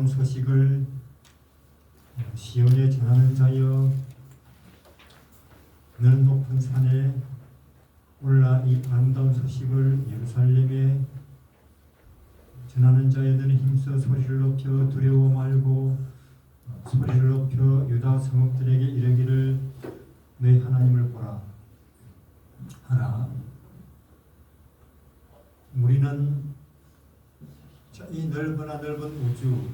아름다운 소식을 시온에 전하는 자여, 너는 높은 산에 올라 이 아름다운 소식을 예루살렘에 전하는 자여, 너는 힘써 소리를 높여 두려워 말고 소리를 높여 유다 성읍들에게 이르기를 너희 하나님을 보라 하라. 우리는 이 넓으나 넓은 우주,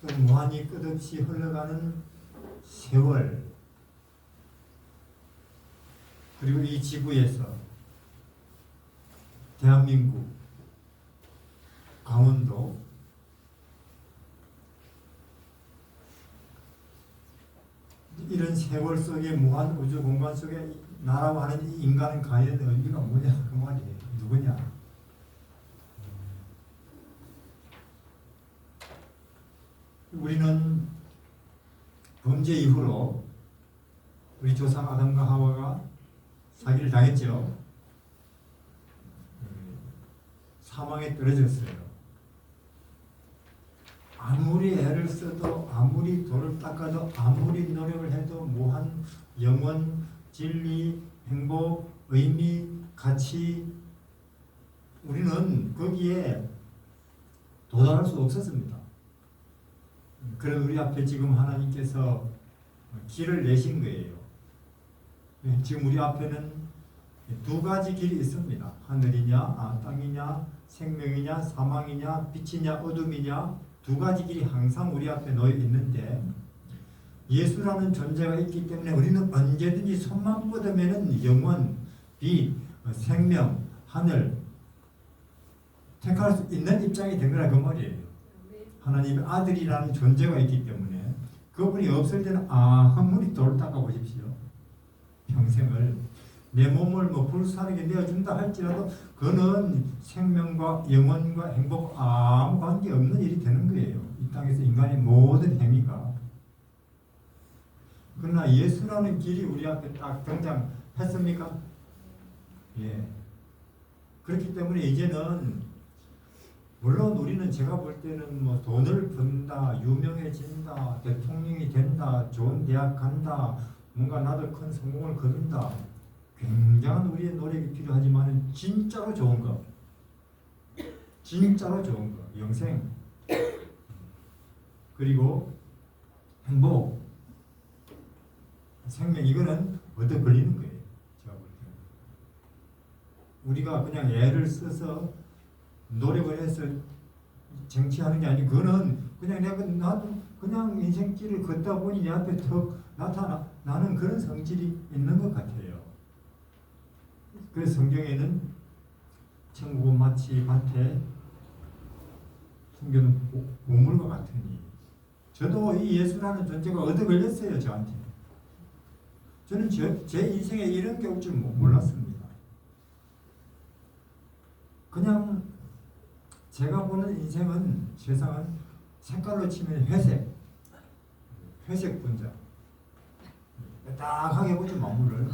또 무한히 끝없이 흘러가는 세월, 그리고 이 지구에서 대한민국, 강원도, 이런 세월 속에 무한 우주 공간 속에 나라고 하는 이 인간은 과연 의미가 뭐냐 그 말이에요. 누구냐? 우리는 범죄 이후로 우리 조상 아담과 하와가 사기를 당했죠. 사망에 떨어졌어요. 아무리 애를 써도, 아무리 돌을 닦아도, 아무리 노력을 해도 무한 영원, 진리, 행복, 의미, 가치, 우리는 거기에 도달할 수 없었습니다. 그런 우리 앞에 지금 하나님께서 길을 내신 거예요. 지금 우리 앞에는 두 가지 길이 있습니다. 하늘이냐, 땅이냐, 생명이냐, 사망이냐, 빛이냐, 어둠이냐, 두 가지 길이 항상 우리 앞에 놓여 있는데, 예수라는 존재가 있기 때문에 우리는 언제든지 손만 뻗으면 영원, 빛, 생명, 하늘 택할 수 있는 입장이 된 거라 그 말이에요. 하나님의 아들이라는 존재가 있기 때문에 그분이 없을 때는 아무리 돌을 닦아 보십시오. 평생을 내 몸을 불사르게 내어준다 할지라도 그는 생명과 영혼과 행복 아무 관계 없는 일이 되는 거예요. 이 땅에서 인간의 모든 행위가. 그러나 예수라는 길이 우리 앞에 딱 등장했습니까? 예. 그렇기 때문에 이제는 물론 우리는 제가 볼 때는 돈을 번다, 유명해진다, 대통령이 된다, 좋은 대학 간다, 뭔가 나도 큰 성공을 거둔다, 굉장한 우리의 노력이 필요하지만 진짜로 좋은 거, 진짜로 좋은 거, 영생, 그리고 행복, 생명, 이거는 얻어 걸리는 거예요. 제가 볼 때는 우리가 그냥 애를 써서 노력을 해서 쟁취하는 게 아니고, 그거는 그냥 나도 그냥 인생길을 걷다 보니 내 앞에 턱 나타나는 그런 성질이 있는 것 같아요. 그래서 성경에는 천국은 마치 밭에 숨겨놓은 보물과 같으니, 저도 이 예수라는 존재가 얻어 걸렸어요. 저한테. 저는 제 인생에 이런 게 올 줄 몰랐습니다. 그냥 제가 보는 인생은, 세상은 색깔로 치면 회색 분자, 딱하게 보죠. 만물을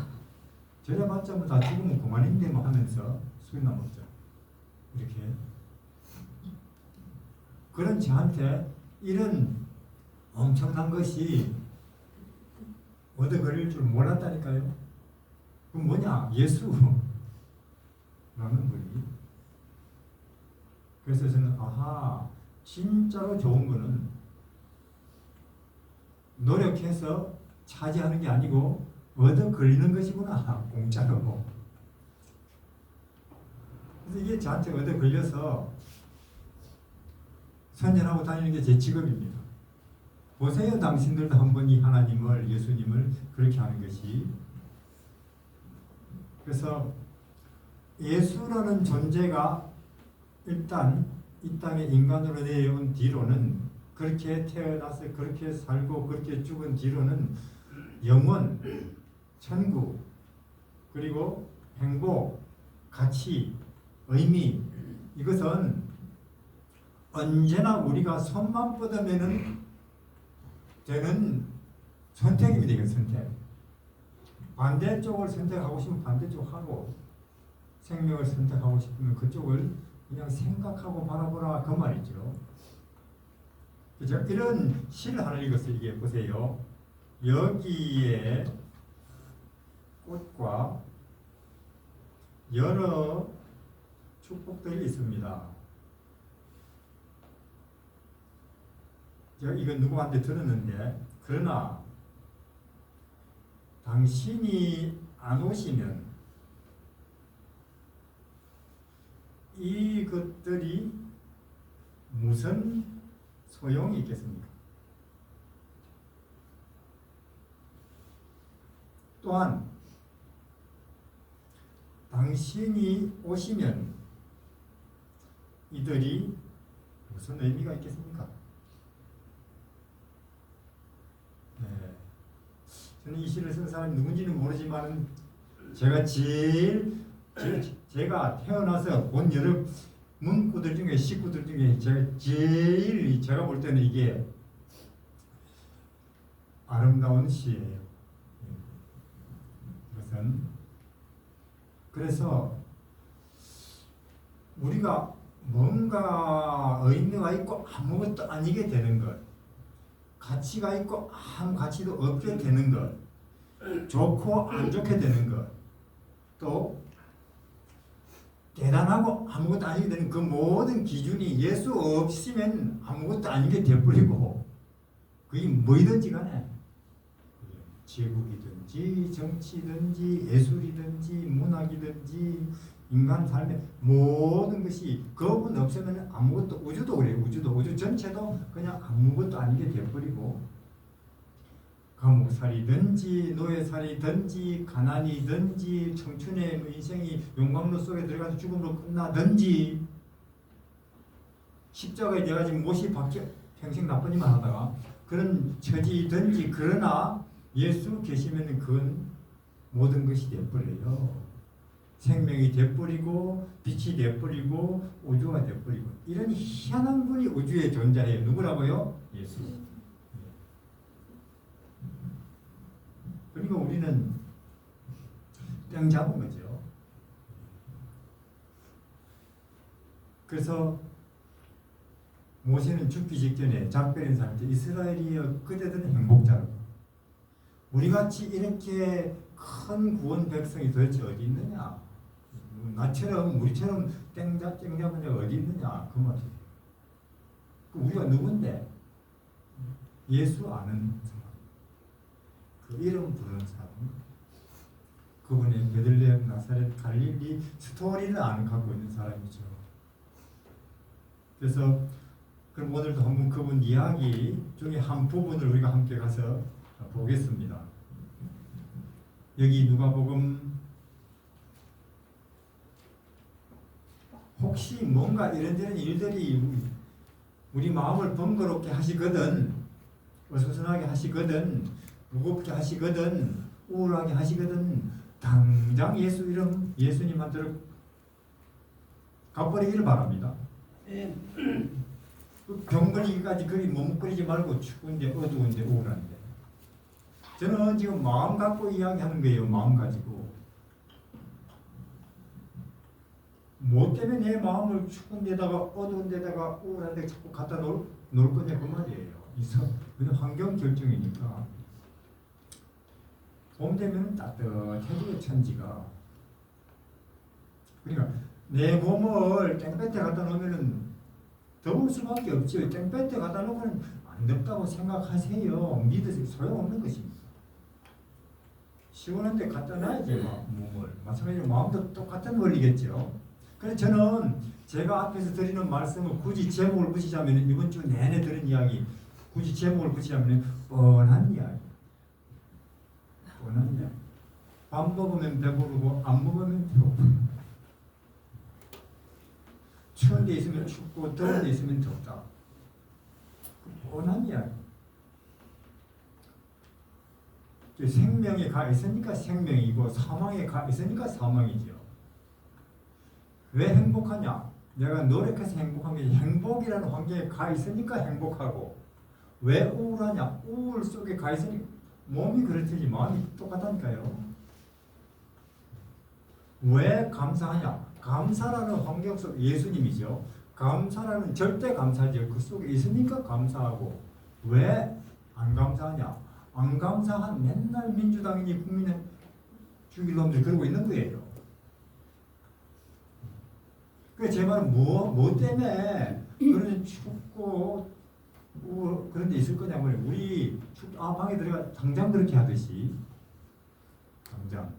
저래봤자 다 죽으면 그만인데 하면서 술이나 먹자, 이렇게. 그런 저한테 이런 엄청난 것이 얻어 걸릴 줄 몰랐다니까요. 그럼 뭐냐? 예수라는 분이. 그래서 저는 진짜로 좋은 거는 노력해서 차지하는 게 아니고 얻어 걸리는 것이구나, 공짜로. 그래서 이게 저한테 얻어 걸려서 선전하고 다니는 게 제 직업입니다. 보세요, 당신들도 한번 이 하나님을, 예수님을 그렇게 하는 것이. 그래서 예수라는 존재가 일단 이 땅에 인간으로 내려온 뒤로는, 그렇게 태어나서 그렇게 살고 그렇게 죽은 뒤로는 영원, 천국, 그리고 행복, 가치, 의미, 이것은 언제나 우리가 손만 뻗으면 되는 선택입니다. 이건 선택. 반대쪽을 선택하고 싶으면 반대쪽 하고, 생명을 선택하고 싶으면 그쪽을 그냥 생각하고 바라보라, 그 말이죠. 제가 이런 시를 하나 읽었어요. 이게 보세요. 여기에 꽃과 여러 축복들이 있습니다. 제가 이거 누구한테 들었는데, 그러나 당신이 안 오시면 이것들이 무슨 소용이 있겠습니까? 또한 당신이 오시면 이들이 무슨 의미가 있겠습니까? 네. 저는 이 시를 쓴 사람이 누군지는 모르지만 제가 제가 태어나서 본 여러 문구들 중에 식구들 중에 제가 볼 때는 이게 아름다운 시예요. 이것은 그래서 우리가 뭔가 의미가 있고 아무것도 아니게 되는 것, 가치가 있고 아무 가치도 없게 되는 것, 좋고 안 좋게 되는 것, 또 대단하고 아무것도 아니게 되는 그 모든 기준이 예수 없으면 아무것도 아니게 되어버리고, 그게 뭐이든지 간에 제국이든지 정치든지 예술이든지 문학이든지 인간 삶의 모든 것이 그분 없으면 아무것도, 우주도 그래요. 우주 전체도 그냥 아무것도 아니게 되어버리고, 감옥살이든지 노예살이든지 가난이든지 청춘의 인생이 용광로 속에 들어가서 죽음으로 끝나든지, 십자가에 내가 지금 못이 박혀 평생 나쁜 일만 하다가 그런 처지든지, 그러나 예수 계시면 그건 모든 것이 되어버려요. 생명이 되어버리고 빛이 되어버리고 우주가 되어버리고, 이런 희한한 분이 우주에 존재해요. 누구라고요? 예수. 그러니까 우리는 땡 잡은 거죠. 그래서 모세는 죽기 직전에 작별인 사람들, 이스라엘이여 그대들은 행복자라고. 우리같이 이렇게 큰 구원 백성이 도대체 어디 있느냐? 나처럼 우리처럼 땡 잡은 자가 어디 있느냐? 그 말이에요. 우리가 누군데? 예수 아는 사람, 그 이름 부르는 사람, 그분의 베들레헴, 나사렛, 갈릴리 스토리를 갖고 있는 사람이죠. 그래서 그럼 오늘도 한번 그분 이야기 중에 한 부분을 우리가 함께 가서 보겠습니다. 여기 누가복음, 혹시 뭔가 이런저런 일들이 우리 마음을 번거롭게 하시거든, 어수선하게 하시거든, 무겁게 하시거든, 우울하게 하시거든, 당장 예수 이름, 예수님한테로 가버리기를 바랍니다. 병 걸리기까지 그리 머뭇거리지 말고, 추운데 어두운데 우울한데. 저는 지금 마음 갖고 이야기하는 거예요. 마음 가지고. 뭐 때문에 내 마음을 추운 데다가 어두운 데다가 우울한 데 자꾸 갖다 놓을 거냐 그 말이에요. 그냥 환경 결정이니까. 봄 되면 따뜻해지고 천지가. 그러니까 내 몸을 땡볕에 갖다 놓으면은 더울 수밖에 없죠. 땡볕에 갖다 놓고는 안 덥다고 생각하세요. 믿으세요. 소용없는 것입니다. 시원한 데 갖다 놔야지 몸을. 마찬가지로 마음도 똑같은 원리겠죠. 그래서 저는 제가 앞에서 드리는 말씀을 굳이 제목을 붙이자면, 이번 주 내내 들은 이야기 굳이 제목을 붙이자면 뻔한 이야기. 뻔한 이야기. 밥 먹으면 배부르고 안 먹으면 배고프고, 추운 데 있으면 춥고 더운 데 있으면 덥다. 뻔한 이야기. 생명에 가 있으니까 생명이고 사망에 가 있으니까 사망이죠. 왜 행복하냐? 내가 노력해서 행복한 게 행복이라는 환경에 가 있으니까 행복하고. 왜 우울하냐? 우울 속에 가 있으니까. 몸이 그렇듯이 마음이 똑같다니까요. 왜 감사하냐? 감사라는 환경 속 예수님이죠. 감사라는 절대 감사죠. 그 속에 있으니까 감사하고. 왜 안 감사하냐? 안 감사한 맨날 민주당이니 국민의 죽일 놈들이 그러고 있는 거예요. 그래서 제 말은 뭐 때문에 그런 춥고 그런 데 있을 거냐면 우리 방에 들어가 당장 그렇게 하듯이 당장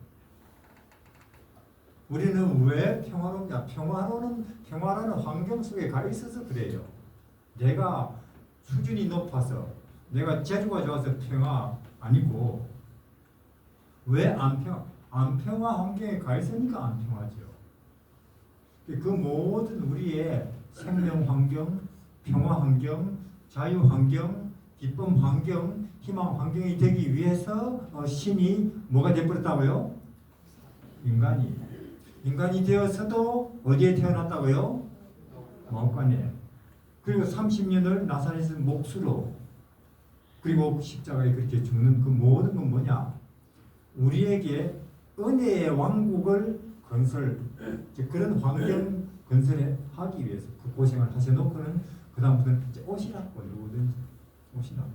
우리는 왜 평화롭냐? 평화라는 환경 속에 가 있어서 그래요. 내가 수준이 높아서 내가 재주가 좋아서 평화 아니고 왜 안 평화 환경에 가 있으니까 안 평화죠. 그 모든 우리의 생명 환경, 평화 환경, 자유 환경, 기쁨 환경, 희망 환경이 되기 위해서 신이 뭐가 되어버렸다고요? 인간이 되어서도 어디에 태어났다고요? 마음간에. 그리고 30년을 나사렛에서 몫으로 그리고 십자가에 그렇게 죽는 그 모든 건 뭐냐? 우리에게 은혜의 왕국을 그런 환경 건설하기 위해서 그 고생을 하셔놓고는 그 다음부터는 이제 오시라고 누구든지 오시라고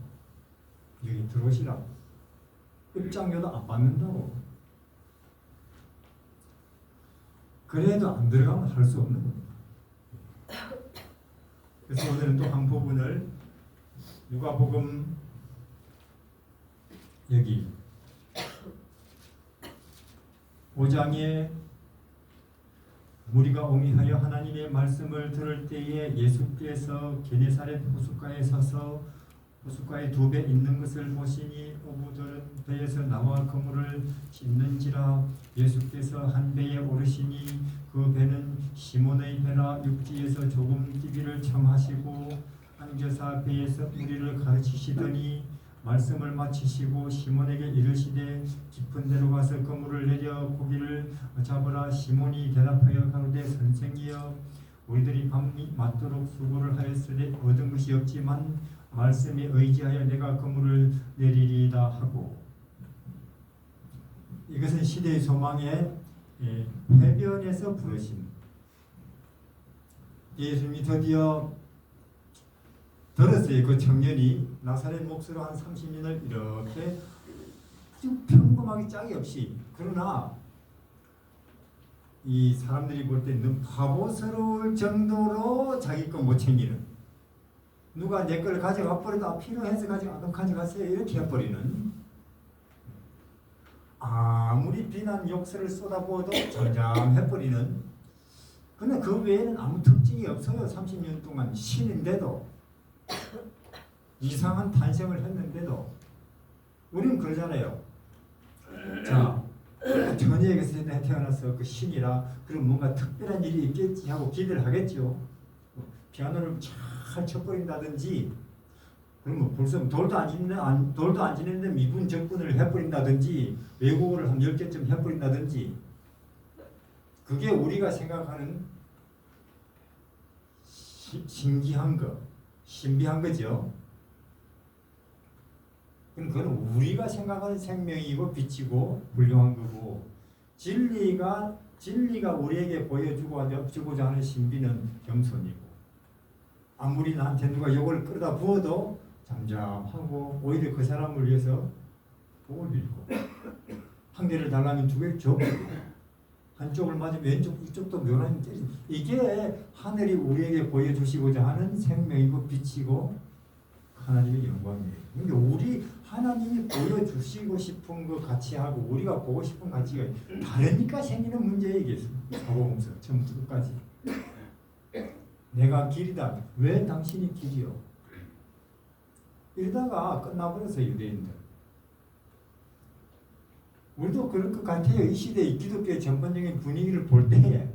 여기 들어오시라고 입장료도 안 받는다고. 그래도 안 들어가면 할 수 없는 겁니다. 그래서 오늘은 또 한 부분을 누가복음 여기 5장에 무리가 오미하여 하나님의 말씀을 들을 때에 예수께서 게네사렛 호숫가에 서서 호숫가에 2배 있는 것을 보시니 어부들은 배에서 나와 그물을 짚는지라. 예수께서 한 배에 오르시니 그 배는 시몬의 배라. 육지에서 조금 뛰기를 청하시고 앉으사 배에서 무리를 가르치시더니 말씀을 마치시고 시몬에게 이르시되 깊은 데로 가서 그물을 내려 고기를 잡으라. 시몬이 대답하여 가로되 선생이여 우리들이 밤이 맞도록 수고를 하였으되 얻은 것이 없지만 말씀에 의지하여 내가 그물을 내리리다 하고. 이것은 시대의 소망의 해변에서 부르심. 예수님이 드디어 들었어요. 그 청년이 나사렛 몫으로 한 30년을 이렇게 아주 평범하게 짝이 없이, 그러나 이 사람들이 볼 때 너무 바보스러울 정도로 자기 거 못 챙기는, 누가 내 걸 가져가 버려도 필요해서 가져갔어요 이렇게 해버리는, 아무리 비난 욕설을 쏟아부어도 잠잠해버리는. 근데 그 외에는 아무 특징이 없어요. 30년 동안 신인데도, 이상한 탄생을 했는데도. 우리는 그러잖아요. 자, 처녀에게서 태어나서 그 신이라 그럼 뭔가 특별한 일이 있겠지 하고 기대를 하겠죠. 피아노를 잘 쳐버린다든지, 그러면 벌써 돌도 안 지냈는데 미분 적분을 해버린다든지, 외국어를 한 10개쯤 해버린다든지, 그게 우리가 생각하는 신기한 거, 신비한 거죠. 그건 우리가 생각하는 생명이고 빛이고 훌륭한 거고, 진리가 우리에게 보여주고자 하는 신비는 겸손이고, 아무리 나한테 누가 욕을 끌어다 부어도 잠잠하고 오히려 그 사람을 위해서 복을 빌고, 한 개를 달라면 2개 줘버리고, 한쪽을 맞으면 왼쪽 이쪽도 묘란히 때리고, 이게 하늘이 우리에게 보여주시고자 하는 생명이고 빛이고 하나님의 영광이에요. 그러니까 우리 하나님이 보여주시고 싶은 거 같이 하고 우리가 보고 싶은 가치가 다르니까 생기는 문제이겠습니다. 사고공사 처음부터 끝까지. 내가 길이다. 왜 당신이 길이요? 이러다가 끝나버려서 유대인들. 우리도 그럴 것 같아요. 이 시대의 기독교의 전반적인 분위기를 볼 때,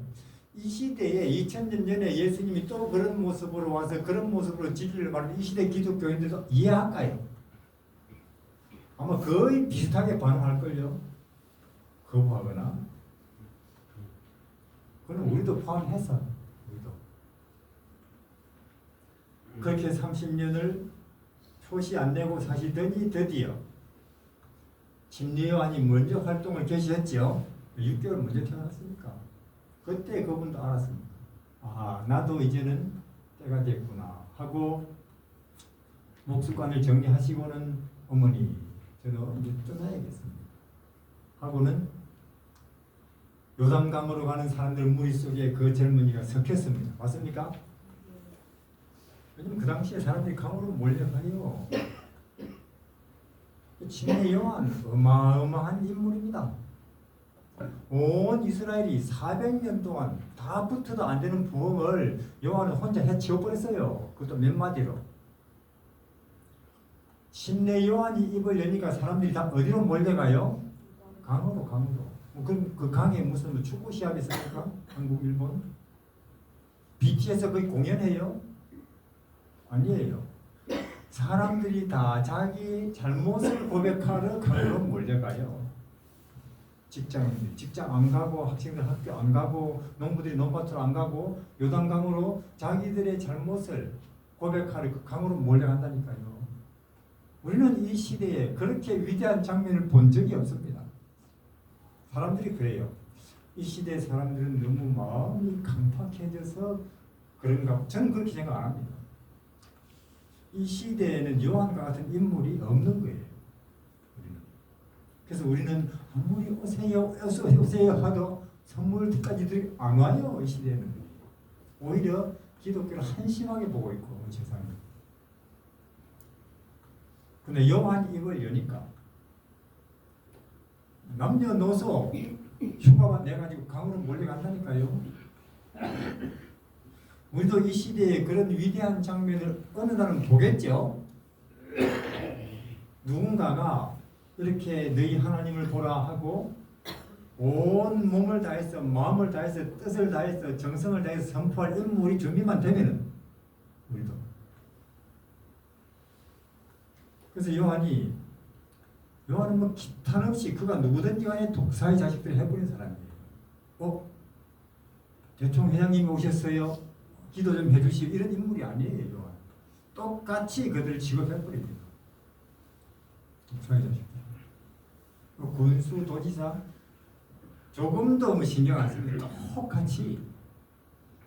이 시대에 2000년 전에 예수님이 또 그런 모습으로 와서 그런 모습으로 진리를 말하는 이 시대 기독교인들도 이해할까요? 아마 거의 비슷하게 반응할걸요. 거부하거나. 그건 우리도 포함해서 우리도 그렇게 30년을 표시 안 내고 사시더니 드디어 진리요한이 먼저 활동을 개시했죠. 6개월 먼저 태어났으니까. 그때 그분도 알았습니다. 나도 이제는 때가 됐구나 하고 목수관을 정리하시고는 어머니 저는 이제 떠나야겠습니다 하고는 요단강으로 가는 사람들 무리 속에 그 젊은이가 섞였습니다. 맞습니까? 왜냐면 그 당시에 사람들이 강으로 몰려가요. 진의 요한 어마어마한 인물입니다. 온 이스라엘이 400년 동안 다 붙어도 안 되는 부흥을 요한은 혼자 해치워버렸어요. 그것도 몇 마디로. 신내 요한이 입을 여니까 사람들이 다 어디로 몰려가요? 강으로. 그럼 그 강에 무슨 뭐 축구 시합이 있습니까? 한국, 일본? BTS 거기 공연해요? 아니에요. 사람들이 다 자기 잘못을 고백하러 강으로 몰려가요. 직장인들 직장 안 가고 학생들 학교 안 가고 농부들이 논밭으로 안 가고 요단강으로 자기들의 잘못을 고백하러 그 강으로 몰려간다니까요. 우리는 이 시대에 그렇게 위대한 장면을 본 적이 없습니다. 사람들이 그래요. 이 시대의 사람들은 너무 마음이 강팍해져서 그런가? 저는 그렇게 생각 안 합니다. 이 시대에는 요한과 같은 인물이 없는 거예요. 그래서 우리는 아무리 오세요 하도 선물까지도 안 와요. 이 시대에는. 오히려 기독교를 한심하게 보고 있고 세상에. 근데 요한 입을 여니까 남녀노소 휴가만 내가지고 강으로 몰려간다니까요. 우리도 이 시대에 그런 위대한 장면을 어느 날은 보겠죠. 누군가가 이렇게 너희 하나님을 보라 하고 온 몸을 다해서 마음을 다해서 뜻을 다해서 정성을 다해서 선포할 인물이 준비만 되면은 우리도. 그래서 요한은 뭐 기탄 없이 그가 누구든지 간에 독사의 자식들을 해버린 사람이에요. 대충 회장님이 오셨어요. 기도 좀 해주시오. 이런 인물이 아니에요. 요한. 똑같이 그들을 취급해버립니다. 독사의 자식들. 군수 도지사 조금도 뭐 신경 안 씁니다. 똑같이.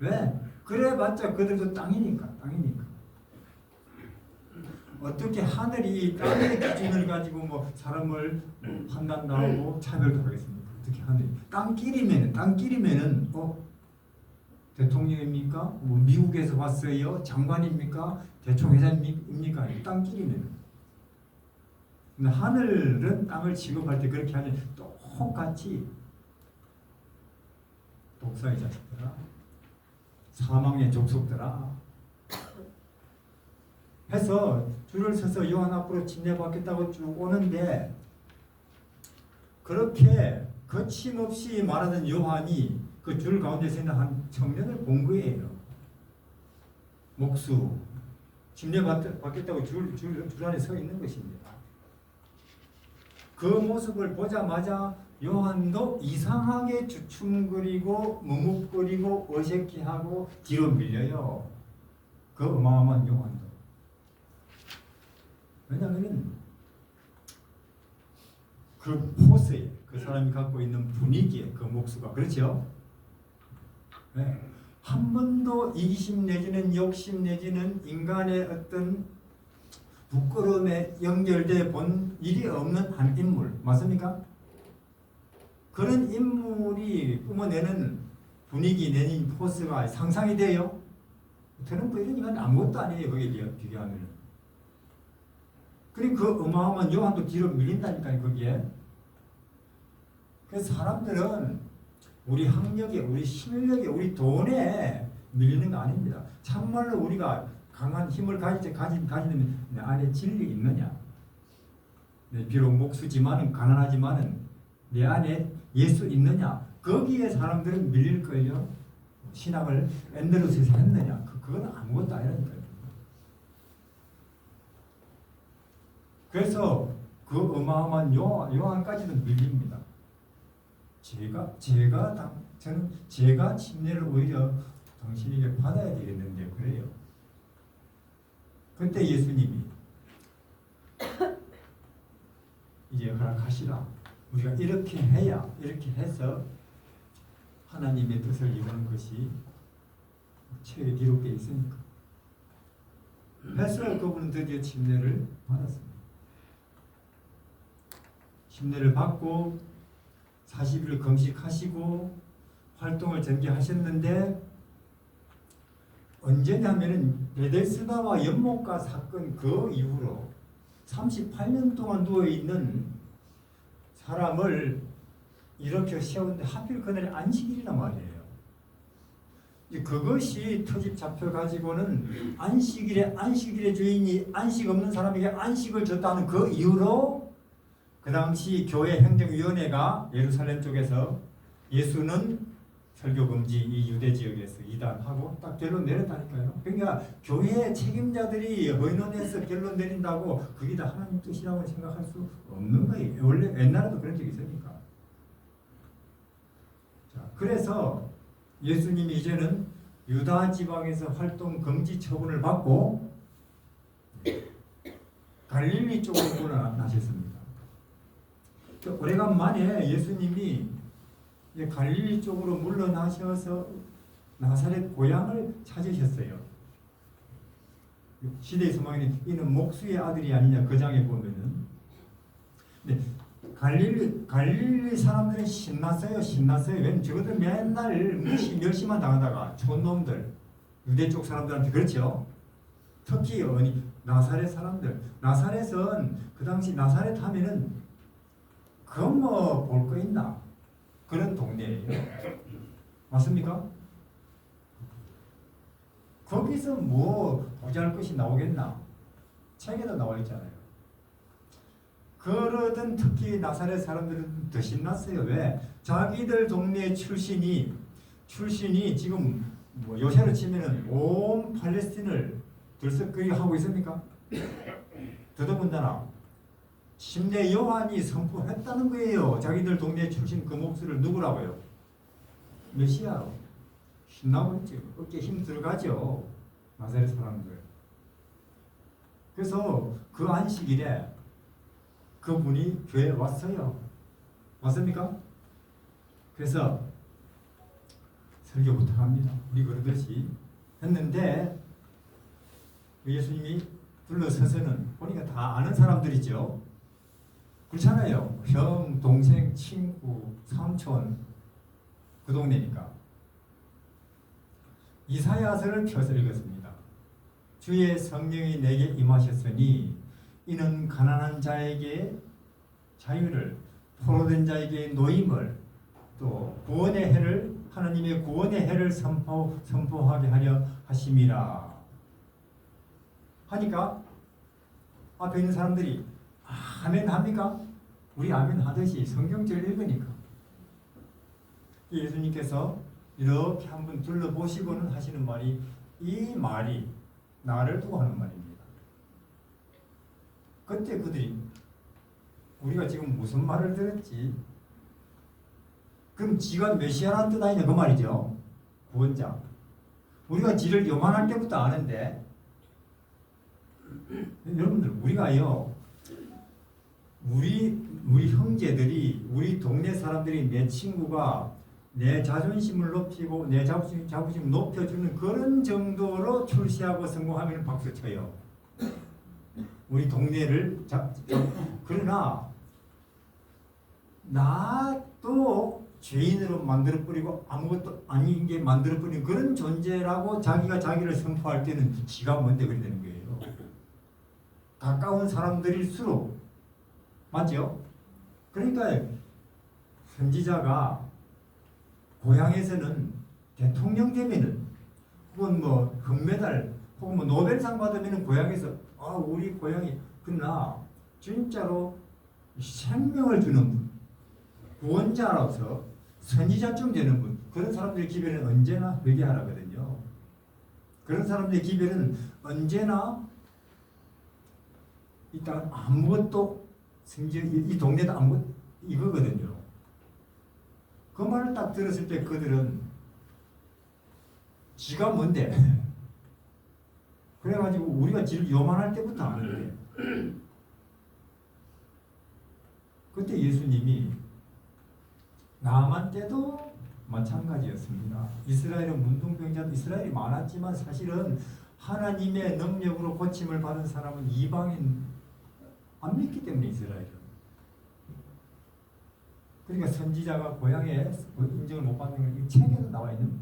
왜? 그래봤자 그들도 땅이니까. 어떻게 하늘이 땅의 기준을 가지고 뭐 사람을 판단도 하고 차별도 하겠습니까? 어떻게 하늘이 땅끼리면은 대통령입니까? 뭐 미국에서 왔어요? 장관입니까? 대충 회장입니까? 땅끼리면은. 근데 하늘은 땅을 취급할 때 그렇게 하니 똑같이 독사의 자식들아, 사망의 족속들아 해서 줄을 서서 요한 앞으로 침례받겠다고 쭉 오는데 그렇게 거침없이 말하던 요한이 그 줄 가운데서 있는 한 청년을 본 거예요. 목수 침례받겠다고 줄 안에 서 있는 것입니다. 그 모습을 보자마자 요한도 이상하게 주춤거리고 머뭇거리고 어색해하고 뒤로 밀려요. 그 어마어마한 요한도. 왜냐하면 그 포스에 그 사람이 갖고 있는 분위기에 그 목수가 그렇죠? 네. 한 번도 이기심 내지는 욕심 내지는 인간의 어떤 부끄러움에 연결돼 본 일이 없는 한 인물 맞습니까? 그런 인물이 뿜어내는 분위기 내는 포스가 상상이 돼요? 트럼프 이런 인간은 아무것도 아니에요. 거기에 비교하면. 그리고 그 어마어마한 요한도 뒤로 밀린다니까요. 거기에. 그래서 사람들은 우리 학력에 우리 실력에 우리 돈에 밀리는 거 아닙니다. 참말로 우리가 강한 힘을 가지면 내 안에 진리 있느냐? 비록 목수지만은 가난하지만은 내 안에 예수 있느냐? 거기에 사람들은 밀릴 거예요. 신학을 앤드루스에서 했느냐? 그건 아무것도 아니라니까요. 그래서 그 어마어마한 요한까지도 밀립니다. 제가 침례를 오히려 당신에게 받아야 되겠는데 그래요. 그때 예수님이 이제 허락하시라. 우리가 이렇게 해야 이렇게 해서 하나님의 뜻을 이루는 것이 책에 기록되어 있으니까 해서 그분은 드디어 침례를 받았습니다. 침례를 받고 40일 금식하시고 활동을 전개하셨는데 언제냐면은 베데스다와 연못가 사건 그 이후로 38년 동안 누워있는 사람을 이렇게 세웠는데 하필 그날이 안식일이란 말이에요. 그것이 터집 잡혀가지고는 안식일의 주인이 안식 없는 사람에게 안식을 줬다는 그 이유로 그 당시 교회 행정위원회가 예루살렘 쪽에서 예수는 설교 금지 이 유대 지역에서 이단하고 딱 결론 내렸다니까요. 그러니까 교회 책임자들이 의논해서 결론 내린다고 그게 다 하나님 뜻이라고 생각할 수 없는 거예요. 원래 옛날에도 그런 적이 있으니까. 자, 그래서 예수님이 이제는 유다 지방에서 활동 금지 처분을 받고 갈릴리 쪽으로 물러나셨습니다. 오래간만에 예수님이 갈릴리 쪽으로 물러나셔서 나사렛 고향을 찾으셨어요. 시대의 소망이 이는 목수의 아들이 아니냐 그 장에 보면은. 근데 갈릴리 사람들은 신났어요. 왜냐면 저것들 맨날 멸시만 당하다가 촌놈들 유대 쪽 사람들한테 그렇죠. 특히 나사렛 사람들. 나사렛은 그 당시 나사렛 하면은 그 뭐 볼 거 있나 그런 동네예요. 맞습니까? 거기서 뭐 보잘 것이 나오겠나? 책에도 나와 있잖아요. 그러던 특히 나사렛 사람들은 더 신났어요. 왜? 자기들 동네 출신이 지금 뭐 요새로 치면은 온 팔레스틴을 들썩거리게 하고 있습니까? 더더군다나 침례 요한이 선포했다는 거예요. 자기들 동네 출신 그 목수를 누구라고요? 메시아로. 신나고 있죠. 어깨에 힘 들어가죠. 나사렛 사람들. 그래서 그 안식일에 그분이 교회에 왔어요. 맞습니까? 그래서 설교 부탁합니다. 우리 그러듯이 했는데 예수님이 둘러서서는 보니까 다 아는 사람들이죠. 그렇잖아요. 형, 동생, 친구, 삼촌 그 동네니까. 이사야서를 펴서 읽었습니다. 주의 성령이 내게 임하셨으니 이는 가난한 자에게 자유를, 포로된 자에게 노임을, 또 구원의 해를, 하나님의 구원의 해를 선포하게 하려 하심이라 하니까 앞에 있는 사람들이 아멘 합니까? 우리 아멘 하듯이 성경절 읽으니까 예수님께서 이렇게 한번 둘러보시고는 하시는 말이, 이 말이 나를 두고 하는 말입니다. 그때 그들이 우리가 지금 무슨 말을 들었지? 그럼 지가 메시아라는 뜻 아니냐 그 말이죠. 구원자. 우리가 지를 요만할 때부터 아는데 여러분들 우리가요, 우리 형제들이, 우리 동네 사람들이, 내 친구가 내 자존심을 높이고 내 자부심을 높여주는 그런 정도로 출세하고 성공하면 박수 쳐요. 우리 동네를 그러나 나도 죄인으로 만들어버리고 아무것도 아닌 게 만들어버리는 그런 존재라고 자기가 자기를 선포할 때는 지가 뭔데 그래 되는 거예요. 가까운 사람들일수록. 맞죠? 그러니까 선지자가 고향에서는 대통령 되면은 혹은 뭐 금메달 혹은 뭐 노벨상 받으면은 고향에서 우리 고향이, 그러나 진짜로 생명을 주는 분, 구원자로서 선지자쯤 되는 분, 그런 사람들의 기별은 언제나 회개하라거든요. 그런 사람들의 기별은 언제나 일단 아무것도, 심지어 이 동네도 아무것도 이거거든요. 그 말을 딱 들었을 때 그들은 지가 뭔데? 그래가지고 우리가 지를 요만할 때부터 아는데 그때 예수님이 나만 때도 마찬가지였습니다. 이스라엘은 문둥병자도 이스라엘이 많았지만 사실은 하나님의 능력으로 고침을 받은 사람은 이방인 안 믿기 때문에 이스라엘은. 그러니까 선지자가 고향에 인정을 못 받는 건 이 책에도 나와 있는.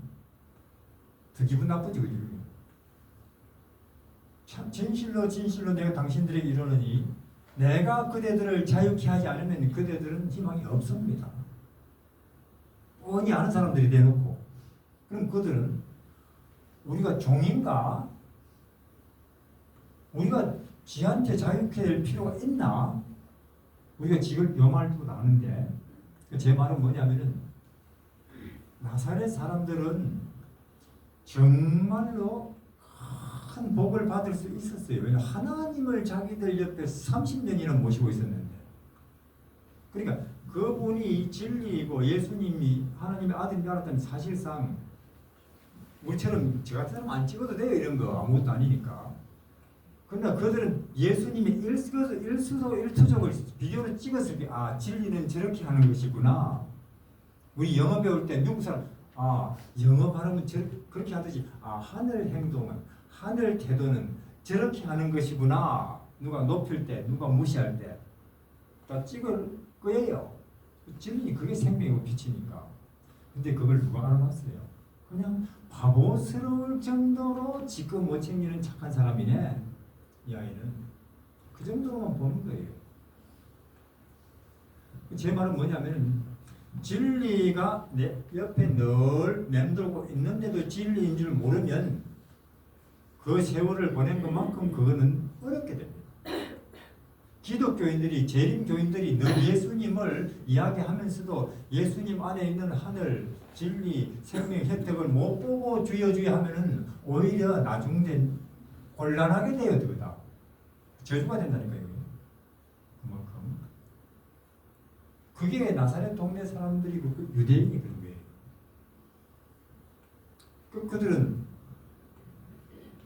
더 기분 나쁘지 그죠? 참 진실로 진실로 내가 당신들에게 이르노니 내가 그대들을 자유케 하지 않으면 그대들은 희망이 없습니다. 뻔히 아는 사람들이 대놓고. 그럼 그들은 우리가 종인가? 우리가 지한테 자유케 될 필요가 있나? 우리가 지금 요 말도 나는데 제 말은 뭐냐면은 나사렛 사람들은 정말로 큰 복을 받을 수 있었어요. 왜냐하면 하나님을 자기들 옆에 30년이나 모시고 있었는데. 그러니까 그분이 진리이고 예수님이 하나님의 아들인 줄 알았다면 사실상 우리처럼 저 같은 사람 안 찍어도 돼요. 이런 거 아무것도 아니니까. 그러나 그들은 예수님의 일수적을 비디오로 찍었을 때 아 진리는 저렇게 하는 것이구나. 우리 영어 배울 때 미국 사람 아 영어 발음은 그렇게 하듯이 아 하늘 행동은 하늘 태도는 저렇게 하는 것이구나. 누가 높일 때 누가 무시할 때 다 찍을 거예요. 진리니 그게 생명이고 빛이니까. 근데 그걸 누가 알아봤어요? 그냥 바보스러울 정도로 지껏 못 챙기는 착한 사람이네. 이 아이는 그 정도로만 보는 거예요. 제 말은 뭐냐면 진리가 내 옆에 늘 맴돌고 있는데도 진리인 줄 모르면 그 세월을 보낸 것만큼 그거는 어렵게 됩니다. 기독교인들이 재림교인들이 늘 예수님을 이야기하면서도 예수님 안에 있는 하늘, 진리, 생명, 혜택을 못 보고 주여 주여 하면은 오히려 나중에 곤란하게 돼요. 그거다. 저주가 된다니까요. 그만큼. 그게 나사렛 동네 사람들이고 그 유대인이 그런 거예요. 그들은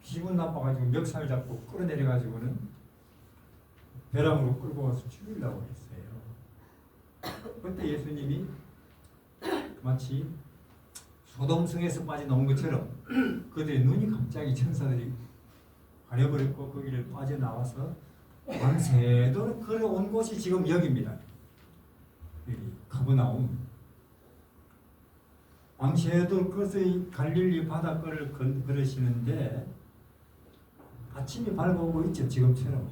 기분 나빠가지고 멱살 잡고 끌어내려가지고는 벼랑으로 끌고 와서 죽이려고 했어요. 그때 예수님이 마치 소돔성에서 빠져나온 것처럼 그들의 눈이 갑자기 천사들이 가려버렸고 거기를 빠져나와서 밤새도록 걸어온 곳이 지금 여기입니다. 여기 가버나움. 밤새도록 그것의 갈릴리 바닷가를 걸으시는데 아침이 밝아오고 있죠. 지금처럼.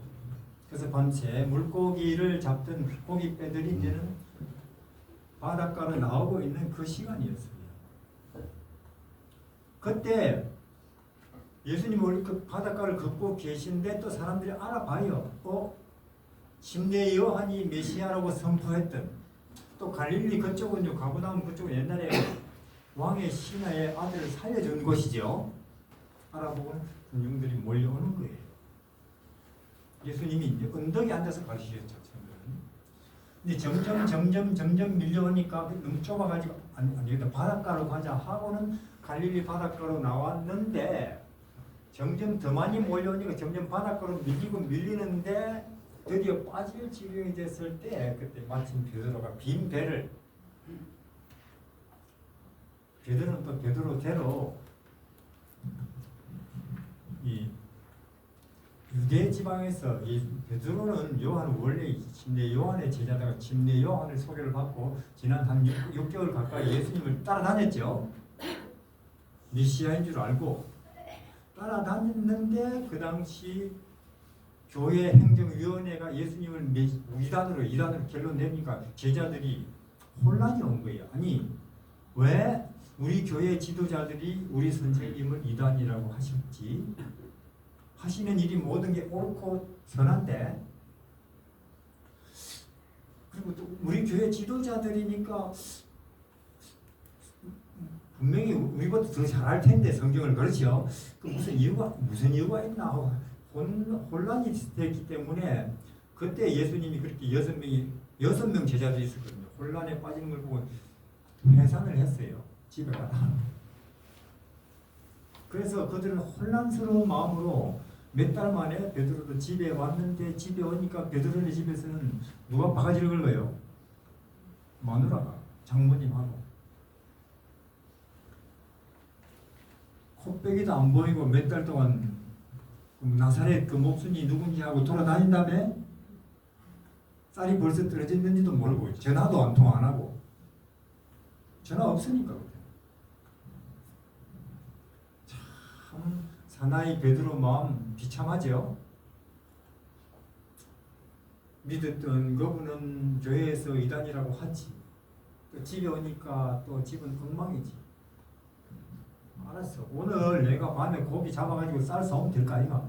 그래서 밤새 물고기를 잡던 고깃배들이 이제는 바닷가로 나오고 있는 그 시간이었어요. 그때 예수님은 그 바닷가를 걷고 계신데 또 사람들이 알아봐요. 침례 요한이 메시아라고 선포했던 또 갈릴리 그쪽은요, 가버나움 그쪽은 옛날에 왕의 신하의 아들을 살려준 곳이죠. 알아보고는 군중들이 몰려오는 거예요. 예수님이 이제 언덕에 앉아서 가르치셨죠. 근데 점점 밀려오니까 너무 좁아가지고 아니 바닷가로 가자 하고는 갈릴리 바닷가로 나왔는데 점점 더 많이 몰려오니까 점점 바닷가로 밀리는데 드디어 빠질 지경이 됐을 때 그때 마침 베드로가 빈 배를 베드로는 또 베드로대로 이 유대 지방에서 이 베드로는 요한 원래 침례 요한의 제자다가 침례 요한을 소개를 받고 지난 한 6개월 가까이 예수님을 따라다녔죠. 메시아인 줄 알고 따라다녔는데 그 당시 교회 행정위원회가 예수님을 이단으로 결론 내니까 제자들이 혼란이 온 거예요. 아니 왜 우리 교회 지도자들이 우리 선생님을 이단이라고 하셨지? 하시는 일이 모든 게 옳고 선한데 그리고 또 우리 교회 지도자들이니까 분명히 우리보다 더 잘할 텐데 성경을 그렇죠. 그 무슨 이유가 있나 하고 혼란이 됐기 때문에 그때 예수님이 그렇게 6명 제자들이 있었거든요. 혼란에 빠지는 걸 보고 회산을 했어요. 집에 가라. 그래서 그들은 혼란스러운 마음으로 몇 달 만에 베드로도 집에 왔는데 집에 오니까 베드로네 집에서는 누가 바가지를 긁어요? 마누라가 장모님하고 코빼기도 안 보이고 몇 달 동안 그럼 나사렛 그 목순이 누군지 하고 돌아다닌 다음에 쌀이 벌써 떨어졌는지도 모르고 전화도 한 통 안 하고 전화 없으니까 그래. 참 사나이 베드로 마음 비참하죠. 믿었던 그분은 교회에서 이단이라고 하지. 또 집에 오니까 또 집은 엉망이지. 알았어. 오늘 내가 밤에 고기 잡아가지고 쌀 사오면 될까 아이가?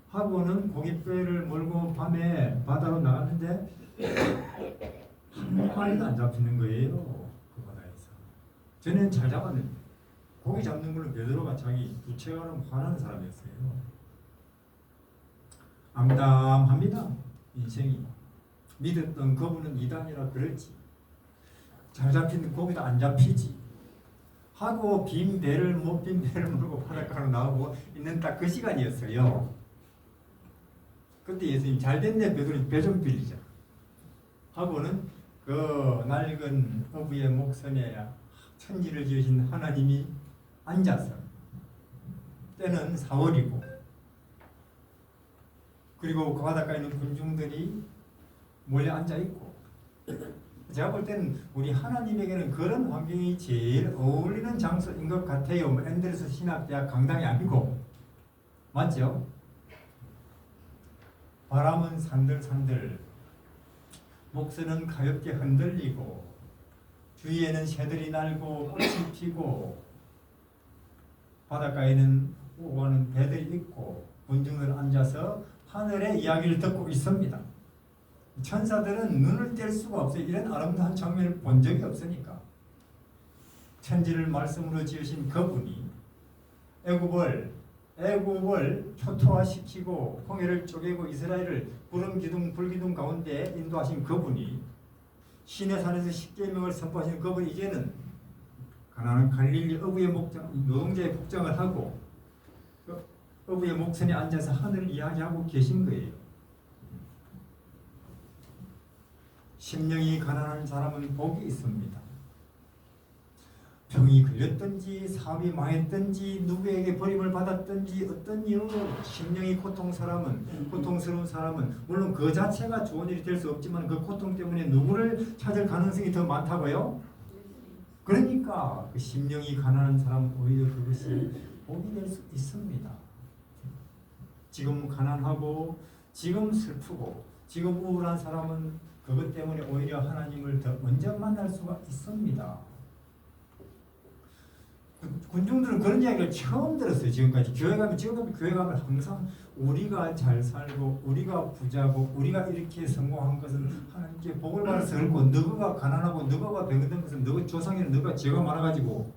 하고는 고깃배를 몰고 밤에 바다로 나갔는데 한 마리도 안 잡히는 거예요. 그 바다에서. 전에는 잘 잡았는데 고기 잡는 걸로 베드로가 자기 부채가는 화나는 사람이었어요. 암담합니다. 인생이. 믿었던 그분은 이단이라 그랬지. 잘 잡힌 고기도 안 잡히지. 하고 빈 배를 몰고 바닷가로 나오고 있는 딱 그 시간이었어요. 근데 예수님 잘 됐네 베드로 배 좀 빌리자. 하고는 그 낡은 어부의 목선에 천지를 지으신 하나님이 앉아서 때는 4월이고 그리고 그 바닷가에 있는 군중들이 몰래 앉아 있고 제가 볼 때는 우리 하나님에게는 그런 환경이 제일 어울리는 장소인 것 같아요. 앤드루스 신학대학 강당이 아니고 맞죠? 바람은 산들산들 목선은 가볍게 흔들리고 주위에는 새들이 날고 꽃이 피고 바닷가에는 오가는 배들이 있고 군중들 앉아서 하늘의 이야기를 듣고 있습니다. 천사들은 눈을 뗄 수가 없어요. 이런 아름다운 장면을 본 적이 없으니까. 천지를 말씀으로 지으신 그분이 애굽을 초토화시키고 홍해를 쪼개고 이스라엘을 구름 기둥 불기둥 가운데 인도하신 그분이 시내 산에서 십계명을 선포하신 그분이 이제는 가나안 갈릴리 어부의 목장 노동자의 복장을 하고 어부의 목선에 앉아서 하늘을 이야기하고 계신 거예요. 심령이 가난한 사람은 복이 있습니다. 병이 걸렸든지 사업이 망했든지 누구에게 버림을 받았든지 어떤 이유로 심령이 고통스러운 사람은 물론 그 자체가 좋은 일이 될 수 없지만 그 고통 때문에 누구를 찾을 가능성이 더 많다고요? 그러니까 그 심령이 가난한 사람은 오히려 그것이 복이 될 수 있습니다. 지금 가난하고 지금 슬프고 지금 우울한 사람은 그것 때문에 오히려 하나님을 더 먼저 만날 수가 있습니다. 군중들은 그런 이야기를 처음 들었어요. 지금까지 교회 가면 항상 우리가 잘 살고 우리가 부자고 우리가 이렇게 성공한 것은 하나님께 복을 받아서 그렇고 너가 가난하고 너가 병든 것은 너 조상에는 너가 죄가 많아가지고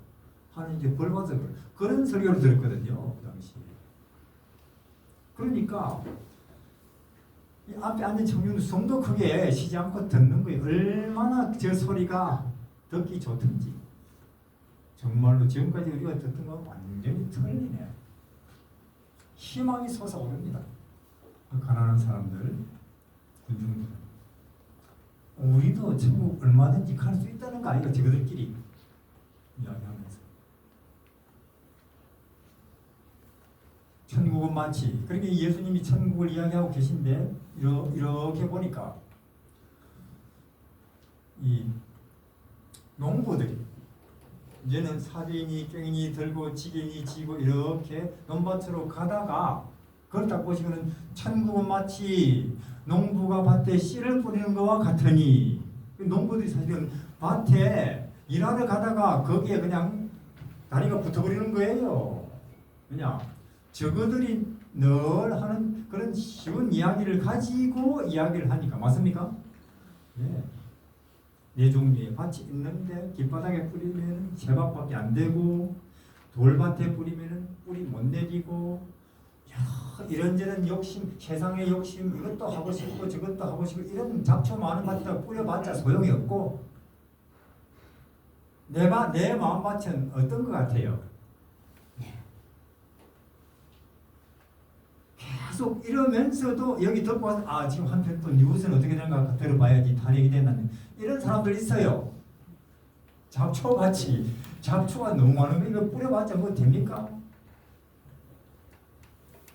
하나님께 벌 받아서 그런 설교를 들었거든요. 그 당시에. 그러니까 이 앞에 앉은 청중도 숨도 크게 쉬지 않고 듣는 거예요. 얼마나 저 소리가 듣기 좋든지. 정말로 지금까지 우리가 듣던 거 완전히 틀리네. 희망이 솟아오릅니다. 가난한 사람들, 군중들. 우리도 천국 얼마든지 갈 수 있다는 거 아니가 저들끼리 이야기하면서. 천국은 마치 그러니까 예수님이 천국을 이야기하고 계신데 이렇게 보니까 이 농부들이 이제는 사대인이 꽹이 들고 지게인이 지고 이렇게 논밭으로 가다가 그걸 딱 보시면은 천국은 마치 농부가 밭에 씨를 뿌리는 것과 같으니 농부들이 사실은 밭에 일하러 가다가 거기에 그냥 다리가 붙어버리는 거예요. 그냥 저거들이 늘 하는 그런 쉬운 이야기를 가지고 이야기를 하니까 맞습니까? 네. 네 종류의 밭이 있는데 길바닥에 뿌리면 세박밖에 안 되고 돌밭에 뿌리면 뿌리 못 내리고 이런저런 욕심, 세상의 욕심 이것도 하고 싶고 저것도 하고 싶고 이런 잡초 많은 밭에다 뿌려봤자 소용이 없고 내 마음밭은 어떤 것 같아요? 계속 이러면서도 여기 듣고 와서 지금 한편 또 뉴스는 어떻게 되는가 들어봐야지 다 얘기 됐는데 이런 사람들 있어요. 잡초가 너무 많은 거 이거 뿌려봤자 뭐 됩니까?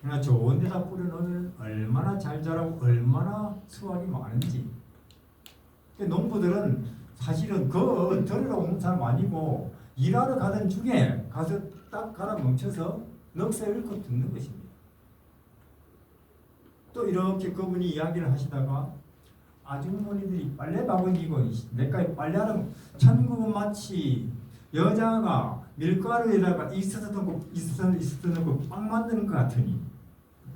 그러나 좋은 데다 뿌려놓으면 얼마나 잘 자라고 얼마나 수확이 많은지. 농부들은 사실은 그 들으러 오는 사람 아니고 일하러 가던 중에 가서 딱 가라 멈춰서 넋을 잃고 듣는 것입니다. 또 이렇게 그분이 이야기를 하시다가 아주머니들이 빨래 바구니고 내까지 빨래하는 천국은 마치 여자가 밀가루에다가 이스트 넣고 빵 만드는 것 같으니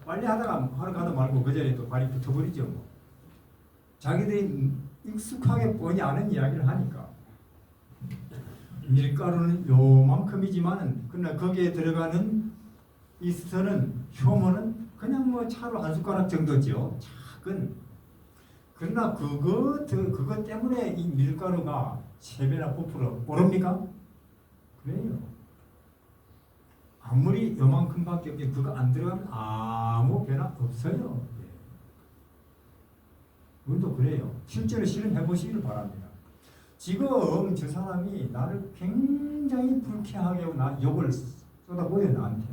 빨래하다가 하러 가다 말고 그 자리에 또 발이 붙어버리죠. 뭐. 자기들이 익숙하게 뻔히 아는 이야기를 하니까 밀가루는 요만큼이지만은 그러나 거기에 들어가는 이스트는 효모는 그냥 뭐 차로 한 숟가락 정도죠. 작은. 그러나 그것 때문에 이 밀가루가 3배나 부풀어 오릅니까? 그래요. 아무리 요만큼밖에 없게 그거 안 들어가면 아무 변화 없어요. 예. 우리도 그래요. 실제로 실험해 보시기를 바랍니다. 지금 저 사람이 나를 굉장히 불쾌하게 하고 나 욕을 쏟아보여요, 나한테.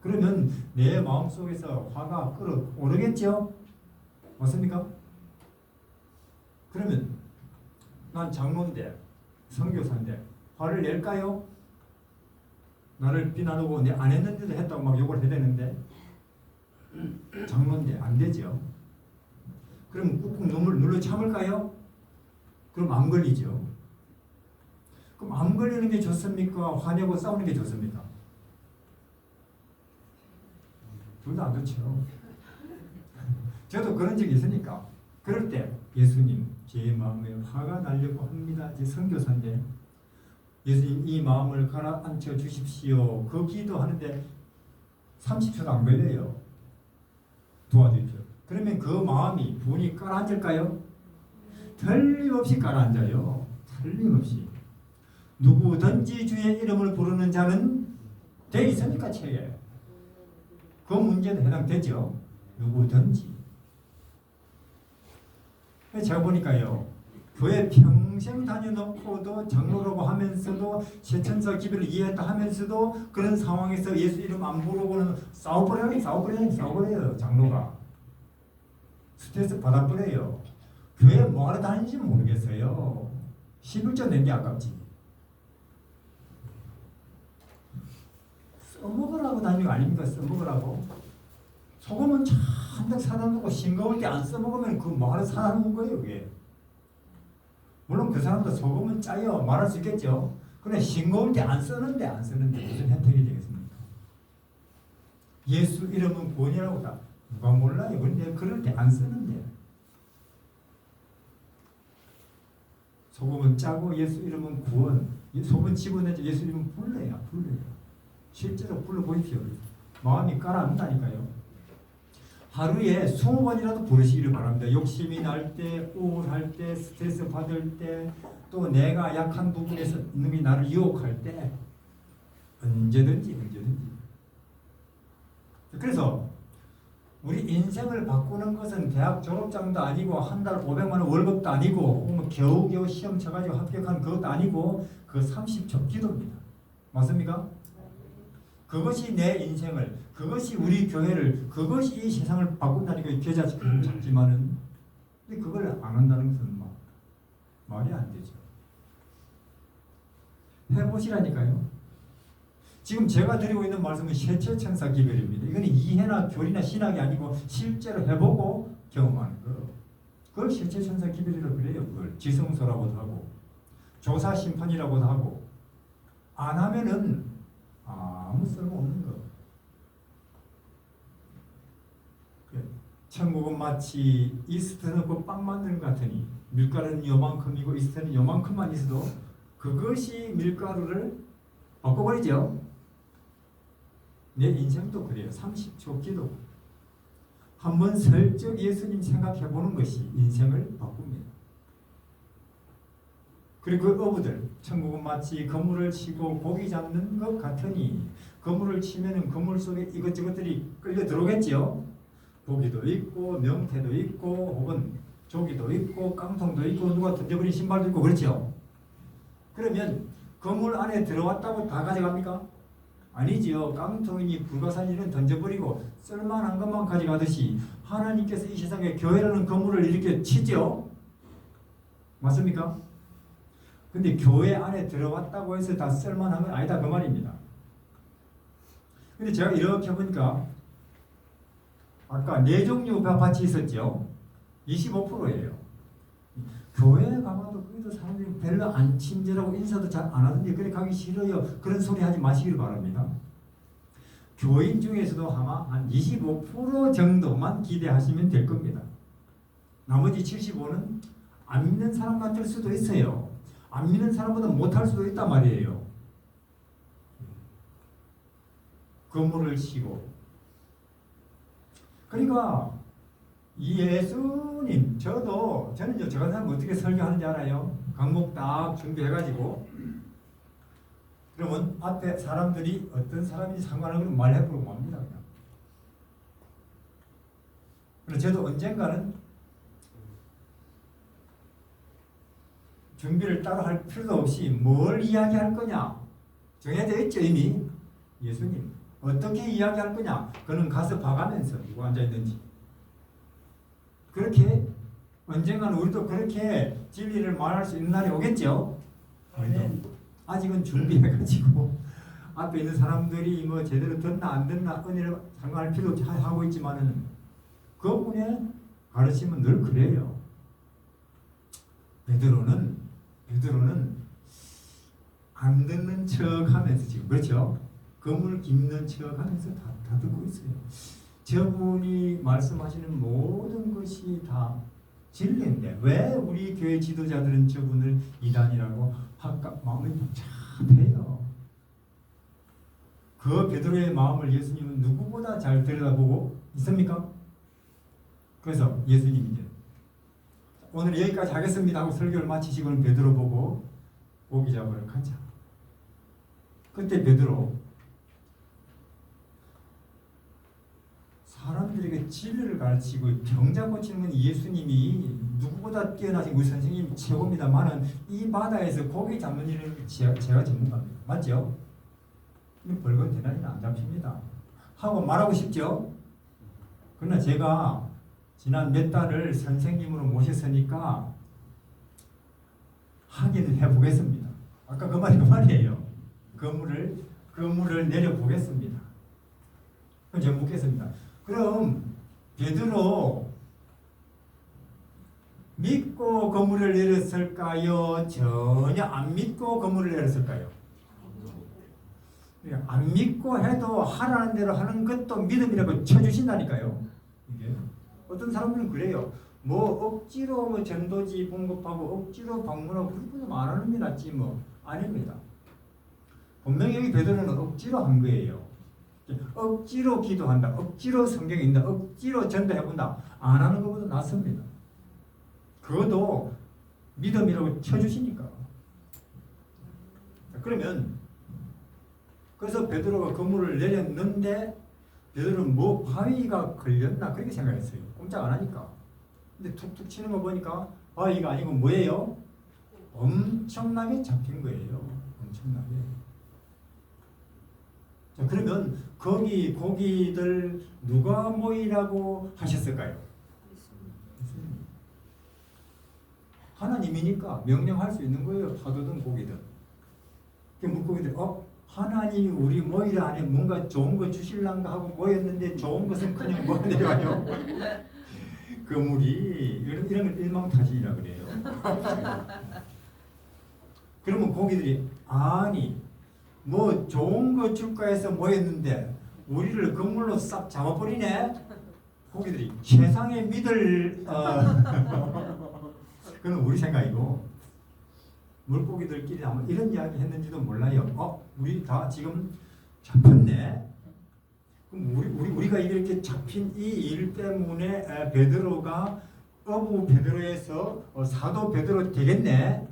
그러면 내 마음속에서 화가 끓어오르겠죠? 맞습니까? 그러면 난 장로인데 선교사인데 화를 낼까요? 나를 비난하고 내 안 했는데도 했다고 막 욕을 해야 되는데 장로인데 안 되죠. 그럼 꾹꾹 눈물 눌러 참을까요? 그럼 안 걸리죠. 그럼 안 걸리는 게 좋습니까? 화내고 싸우는 게 좋습니까? 둘 다 안 좋죠. 저도 그런 적이 있으니까 그럴 때 예수님 제 마음에 화가 나려고 합니다. 제 선교사인데 예수님 이 마음을 가라앉혀 주십시오. 그 기도하는데 30초도 안 걸려요. 도와주십시오. 그러면 그 마음이 분이 가라앉을까요? 틀림없이 가라앉아요. 틀림없이. 누구든지 주의 이름을 부르는 자는 돼 있습니까? 책에. 그 문제도 해당되죠. 누구든지. 제가 보니까요. 교회 평생 다녀놓고도 장로라고 하면서도 세천사 기별을 이해했다 하면서도 그런 상황에서 예수 이름 안 부르고는 싸워버려요. 장로가. 스트레스 받아버려요. 교회 뭐하러 다니는지 모르겠어요. 11조 낸 게 아깝지. 써먹으라고 다니는 거 아닙니까? 써먹으라고. 소금은 잔뜩 사다 놓고 싱거울 때 안 써먹으면 그 뭐하러 사다 놓은 거예요, 그게. 물론 그 사람도 소금은 짜요. 말할 수 있겠죠. 그런데 싱거울 때 안 쓰는데 무슨 혜택이 되겠습니까? 예수 이름은 구원이라고 다 누가 몰라요. 그런데 그럴 때 안 쓰는데. 소금은 짜고 예수 이름은 구원. 소금 집어내지 예수 이름은 불러요. 실제로 불러보십시오. 마음이 가라앉다니까요. 하루에 20번이라도 부르시기를 바랍니다. 욕심이 날 때, 우울할 때, 스트레스 받을 때, 또 내가 약한 부분에서 놈이 나를 유혹할 때 언제든지. 그래서 우리 인생을 바꾸는 것은 대학 졸업장도 아니고 한 달 500만 원 월급도 아니고 겨우겨우 시험 쳐가지고 합격한 그것도 아니고 그 30초 기도입니다. 맞습니까? 그것이 내 인생을, 그것이 우리 교회를, 그것이 이 세상을 바꾼다니까 계좌를 잡지만은 근데 그걸 안 한다는 것은 말이 안 되죠. 해보시라니까요. 지금 제가 드리고 있는 말씀은 세체천사 기별입니다. 이건 이해나 교리나 신학이 아니고 실제로 해보고 경험하는 거. 그걸 세체천사 기별이라고 그래요. 그걸 지성소라고도 하고 조사 심판이라고도 하고 안 하면은 아무 쓸모없는 거. 천국은 마치 이스트 넣고 빵 만드는 것 같으니 밀가루는 요만큼이고 이스트는 요만큼만 있어도 그것이 밀가루를 바꿔버리죠. 내 인생도 그래요. 30초 기도. 한번 슬쩍 예수님 생각해보는 것이 인생을 바꿉니다. 그리고 그 어부들, 천국은 마치 그물을 치고 고기 잡는 것 같으니 그물을 치면은 그물 속에 이것저것들이 끌려 들어오겠지요. 고기도 있고 명태도 있고 혹은 조기도 있고 깡통도 있고 누가 던져버린 신발도 있고 그렇죠. 그러면 그물 안에 들어왔다고 다 가져갑니까? 아니지요. 깡통이니 불가사리는 던져버리고 쓸만한 것만 가져가듯이 하나님께서 이 세상에 교회라는 건물을 이렇게 치죠. 맞습니까? 근데 교회 안에 들어왔다고 해서 다 쓸만한 건 아니다 그 말입니다. 근데 제가 이렇게 보니까 아까 네 종류 밭이 있었죠. 25%예요. 교회 가봐도 거기도 사람들이 별로 안 친절하고 인사도 잘 안 하던데 그래 가기 싫어요. 그런 소리 하지 마시길 바랍니다. 교인 중에서도 아마 한 25% 정도만 기대하시면 될 겁니다. 나머지 75는 안 믿는 사람 같을 수도 있어요. 안 믿는 사람보다 못할 수도 있단 말이에요. 건물을 치고. 그러니까 예수님, 저는요, 저 같은 사람 어떻게 설교하는지 알아요? 강목 딱 준비해가지고 그러면 앞에 사람들이 어떤 사람인지 상관없는 말해보고 맙니다. 그냥. 그래서 저도 언젠가는 준비를 따로 할 필요도 없이 뭘 이야기할 거냐 정해져 있죠. 이미 예수님 어떻게 이야기할 거냐 그는 가서 봐가면서 누구 앉아있는지 그렇게 언젠가는 우리도 그렇게 진리를 말할 수 있는 날이 오겠죠. 아직은 준비해가지고 앞에 있는 사람들이 뭐 제대로 듣나 안 듣나 은혜를 상관할 필요 없이 하고 있지만은 그분의 가르침은 늘 그래요. 베드로는 안 듣는 척하면서 지금 그렇죠. 검을 깁는 척하면서 다 듣고 있어요. 저분이 말씀하시는 모든 것이 다 진리인데 왜 우리 교회 지도자들은 저분을 이단이라고 할까 마음이 복잡해요. 그 베드로의 마음을 예수님은 누구보다 잘 들여다보고 있습니까? 그래서 예수님이 이제 오늘 여기까지 하겠습니다 하고 설교를 마치시고는 베드로 보고 고기 잡으러 가자. 그때 베드로 사람들에게 진리를 가르치고 병자 고치는 건 예수님이 누구보다 뛰어나신 우리 선생님 최고입니다만은 이 바다에서 고기 잡는 일은 제가 전문가입니다. 맞죠? 벌건 대단히 안 잡힙니다. 하고 말하고 싶죠? 그러나 제가 지난 몇 달을 선생님으로 모셨으니까 확인을 해보겠습니다. 아까 그 말이에요. 그물을 내려보겠습니다. 그럼 제가 묻겠습니다. 그럼 베드로 믿고 그물을 내렸을까요? 전혀 안 믿고 그물을 내렸을까요? 안 믿고 해도 하라는 대로 하는 것도 믿음이라고 쳐주신다니까요. 이게. 어떤 사람들은 그래요. 뭐 억지로 뭐 전도지 공급하고 억지로 방문하고 그런 거 안 하는 게 낫지 뭐. 아닙니다. 분명히 여기 베드로는 억지로 한 거예요. 억지로 기도한다. 억지로 성경 읽는다. 억지로 전도해본다. 안 하는 것보다 낫습니다. 그것도 믿음이라고 쳐주시니까. 그러면 그래서 베드로가 그물을 내렸는데 베드로는 뭐 바위가 걸렸나 그렇게 생각했어요. 꼼짝 안 하니까. 근데 툭툭 치는 거 보니까 바위가 아니고 뭐예요? 엄청나게 잡힌 거예요. 엄청나게. 자, 그러면 거기 고기들 누가 모이라고 하셨을까요? 하나님이니까 명령할 수 있는 거예요. 파도든 고기든. 그 물고기들 하나님이 우리 모이라 안에 뭔가 좋은 거 주실란가 하고 모였는데 좋은 것은 그냥 뭐 내려와요. 그 물이 이런 걸 일망타진이라 그래요. 그러면 고기들이 아니 뭐 좋은 거 줄까 해서 모였는데 우리를 그물로 싹 잡아버리네. 고기들이 세상에 믿을 그건 우리 생각이고 물고기들끼리 아마 이런 이야기 했는지도 몰라요. 우리 다 지금 잡혔네. 그럼 우리가 이렇게 잡힌 이 일 때문에 베드로가 어부 베드로에서 사도 베드로 되겠네.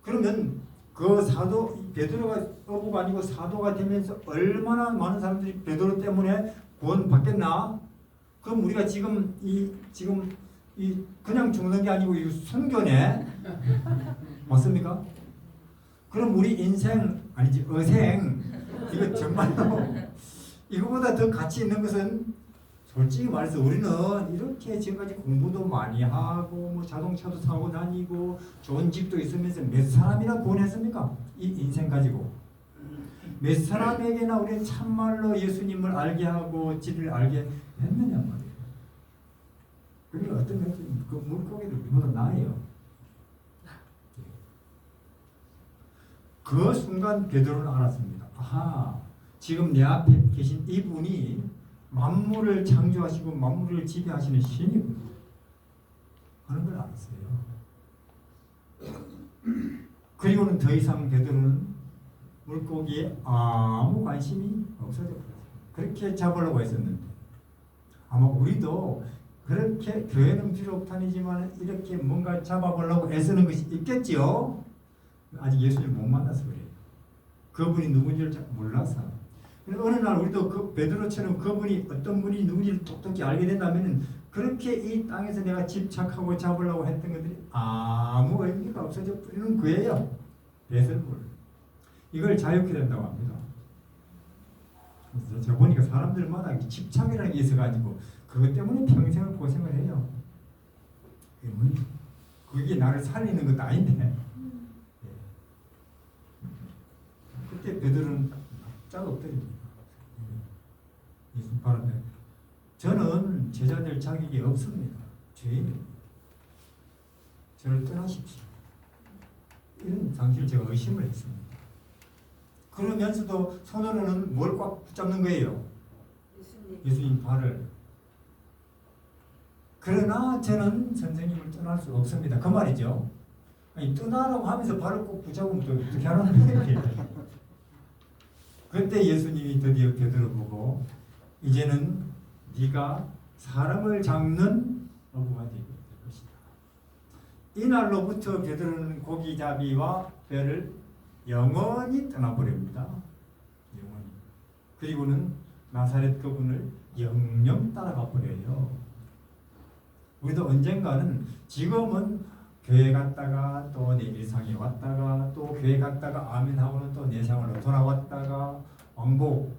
그러면 그 사도 베드로가 어부가 아니고 사도가 되면서 얼마나 많은 사람들이 베드로 때문에 구원 받겠나? 그럼 우리가 지금 이 그냥 죽는 게 아니고 이 순교네. 맞습니까? 그럼 우리 인생 아니지 어생 이거 정말로 이거보다 더 가치 있는 것은 솔직히 말해서 우리는 이렇게 지금까지 공부도 많이 하고 뭐 자동차도 타고 다니고 좋은 집도 있으면서 몇 사람이나 구원했습니까? 이 인생 가지고 몇 사람에게나 우리는 참말로 예수님을 알게 하고 진리를 알게 했느냐 말이에요. 그러니까 어떤 것이 그 물고기들 우리보다 나아요. 그 순간 베드로는 알았습니다. 아하, 지금 내 앞에 계신 이분이 만물을 창조하시고 만물을 지배하시는 신이구나 하는 걸 알았어요. 그리고는 더 이상 베드로는 물고기에 아무 관심이 없어져 버렸어요. 그렇게 잡으려고 했었는데 아마 우리도 그렇게 교회는 비록 다니지만 이렇게 뭔가 잡아보려고 애쓰는 것이 있겠지요. 아직 예수님 못 만나서 그래요. 그분이 누군지를 잘 몰라서. 어느 날 우리도 그 베드로처럼 그분이 어떤 분이 누군지를 똑똑히 알게 된다면 그렇게 이 땅에서 내가 집착하고 잡으려고 했던 것들이 아무 의미가 없어져 버리는 거예요. 배설물. 이걸 자유케 된다고 합니다. 그래서 제가 보니까 사람들마다 집착이라는 게 있어가지고 그것 때문에 평생을 고생을 해요. 그게 나를 살리는 것도 아닌데. 그때 베드로는 짝 엎드립니다. 예수님 바라며 저는 제자될 자격이 없습니다. 죄인입니다. 저를 떠나십시오. 이런 당시를 제가 의심을 했습니다. 그러면서도 손으로는 뭘 꽉 붙잡는 거예요? 예수님 발을. 그러나 저는 선생님을 떠날 수 없습니다. 그 말이죠. 아니, 떠나라고 하면서 발을 꼭 붙잡으면 또 어떻게 하라는 거예요? 그때 예수님이 드디어 베드로 보고 이제는 네가 사람을 잡는 어부가 될 것이다. 이날로부터 베드로는 고기잡이와 배를 영원히 떠나버립니다. 영원히. 그리고는 나사렛 그분을 영영 따라가 버려요. 우리도 언젠가는 지금은 교회 갔다가 또 내 일상에 왔다가 또 교회 갔다가 아멘하고는 또 내 생활로 돌아왔다가 왕복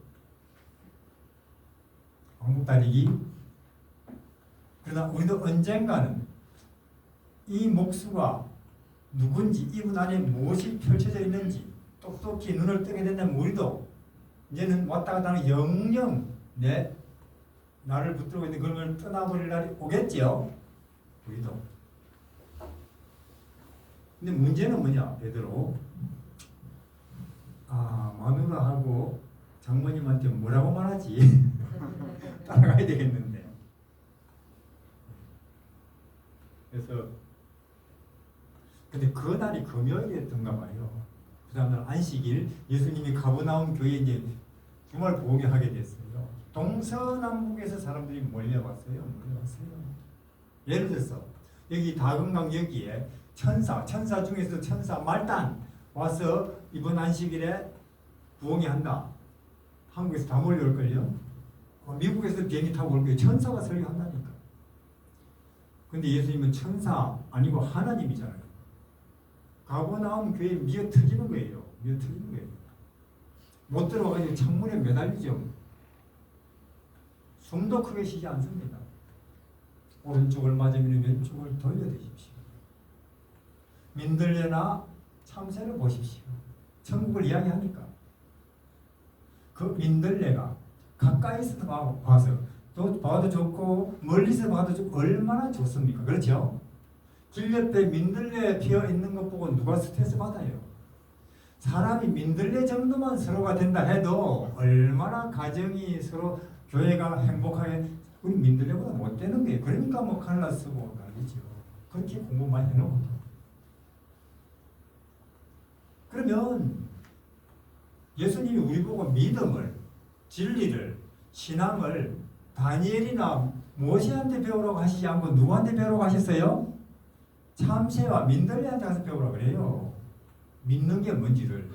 다니기. 그러나 우리도 언젠가는 이 목수가 누군지 이분 안에 무엇이 펼쳐져 있는지 똑똑히 눈을 뜨게 된다면 우리도 이제는 왔다 갔다 하는 영영 내 나를 붙들고 있는 그걸 떠나버릴 날이 오겠지요. 우리도. 근데 문제는 뭐냐, 베드로. 마누라하고 장모님한테 뭐라고 말하지? 따라가야 되겠는데. 그래서 근데 그 날이 금요일이었던가 봐요. 그 다음날 안식일 예수님이 가버나움 교회에 이제 주말 보호하게 됐어요. 동서남북에서 사람들이 몰려왔어요. 예를 들어서 여기 다금강 여기에 천사 중에서 천사 말단 와서 이번 안식일에 부흥회 한다. 한국에서 다 몰려올걸요. 미국에서 비행기 타고 올 거예요. 천사가 설교한다니까. 근데 예수님은 천사 아니고 하나님이잖아요. 가버나움 교회에 미어 터지는 거예요. 못 들어가가지고 창문에 매달리죠. 숨도 크게 쉬지 않습니다. 오른쪽을 맞으면 왼쪽을 돌려드십시오. 민들레나 참새를 보십시오. 천국을 이야기하니까 그 민들레가 가까이서 봐서 또 봐도 좋고 멀리서 봐도 좋고 얼마나 좋습니까? 그렇죠? 길 옆에 민들레 피어 있는 것 보고 누가 스트레스 받아요? 사람이 민들레 정도만 서로가 된다 해도 얼마나 가정이 서로 교회가 행복하게 우리 민들레보다 못 되는 거예요. 그러니까 뭐 칼라 쓰고 난리죠. 그렇게 공부 많이 해놓고. 그러면 예수님이 우리 보고 믿음을, 진리를, 신앙을 다니엘이나 모세한테 배우라고 하시지 않고 누구한테 배우라고 하셨어요? 참새와 민들레한테 가서 배우라고 그래요. 믿는 게 뭔지를.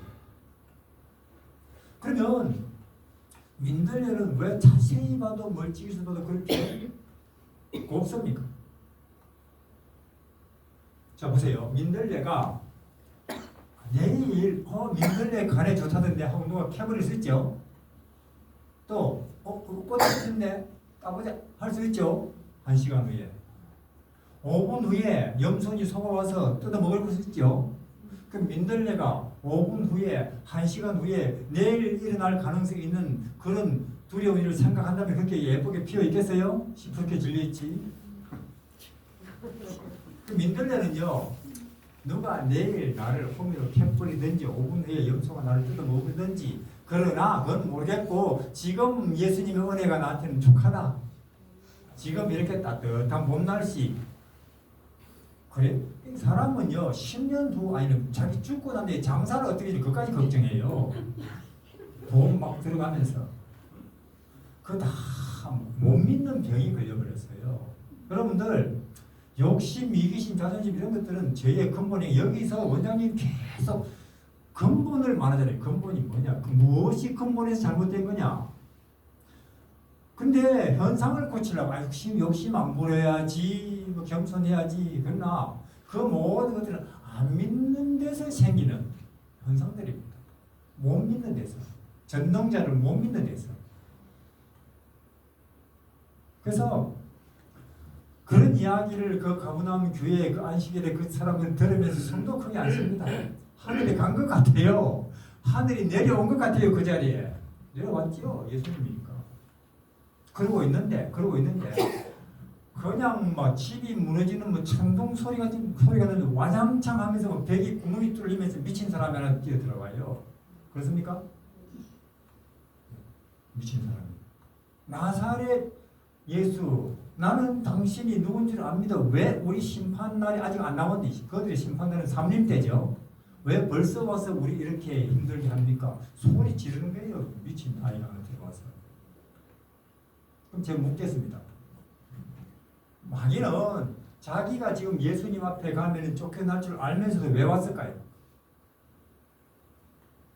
그러면 민들레는 왜 자세히 봐도 멀찍이서 봐도 그렇게 곱습니까? 자 보세요. 민들레가 내일 민들레 간에 좋다던데 하고 누가 캐버릴 수 있죠. 또 꽃이 피는데 따보자 할 수 있죠. 1시간 후에. 5분 후에 염소니 소가 와서 뜯어 먹을 수 있죠. 그럼 민들레가 5분 후에 1시간 후에 내일 일어날 가능성이 있는 그런 두려운 일을 생각한다면 그렇게 예쁘게 피어 있겠어요? 시퍼렇게 질려 있지. 그 민들레는요, 누가 내일 나를 호미로 캐버리든지 5분 후에 염소가 나를 뜯어 먹든지, 그러나 그건 모르겠고 지금 예수님의 은혜가 나한테는 족하다. 지금 이렇게 따뜻한 봄 날씨. 그래? 사람은요 10년 후 아니면 자기 죽고 난 뒤에 장사를 어떻게 해야 그것까지 걱정해요. 돈 막 들어가면서 그거 다 못 믿는 병이 걸려버렸어요. 여러분들 욕심, 이기심, 자존심 이런 것들은 죄의 근본이 여기서 원장님 계속 근본을 말하잖아요. 근본이 뭐냐? 무엇이 근본에서 잘못된 거냐? 근데 현상을 고치려고 욕심 안 부려야지, 뭐 겸손해야지. 그러나 그 모든 것들은 안 믿는 데서 생기는 현상들입니다. 못 믿는 데서. 전능자를 못 믿는 데서. 그래서 그런 이야기를 그 가버나움 교회 그 안식일에 그 사람들 들으면서 숨도 크게 안 쉽니다. 하늘에 간 것 같아요. 하늘이 내려온 것 같아요. 그 자리에. 내려왔죠. 예수님이니까. 그러고 있는데 그냥 막 집이 무너지는 뭐 천둥 소리가 나는데 와장창 하면서 뭐 벽이 구멍이 뚫리면서 미친 사람이 하나 뛰어 들어가요. 그렇습니까? 미친 사람이. 나사렛 예수, 나는 당신이 누군지를 압니다. 왜 우리 심판날이 아직 안 남았는데, 그들의 심판날은 삼림 때죠. 왜 벌써 와서 우리 이렇게 힘들게 합니까? 소리 지르는 거예요. 미친 아이가 하나 들어와서. 그럼 제가 묻겠습니다. 마귀는 자기가 지금 예수님 앞에 가면 쫓겨날 줄 알면서도 왜 왔을까요?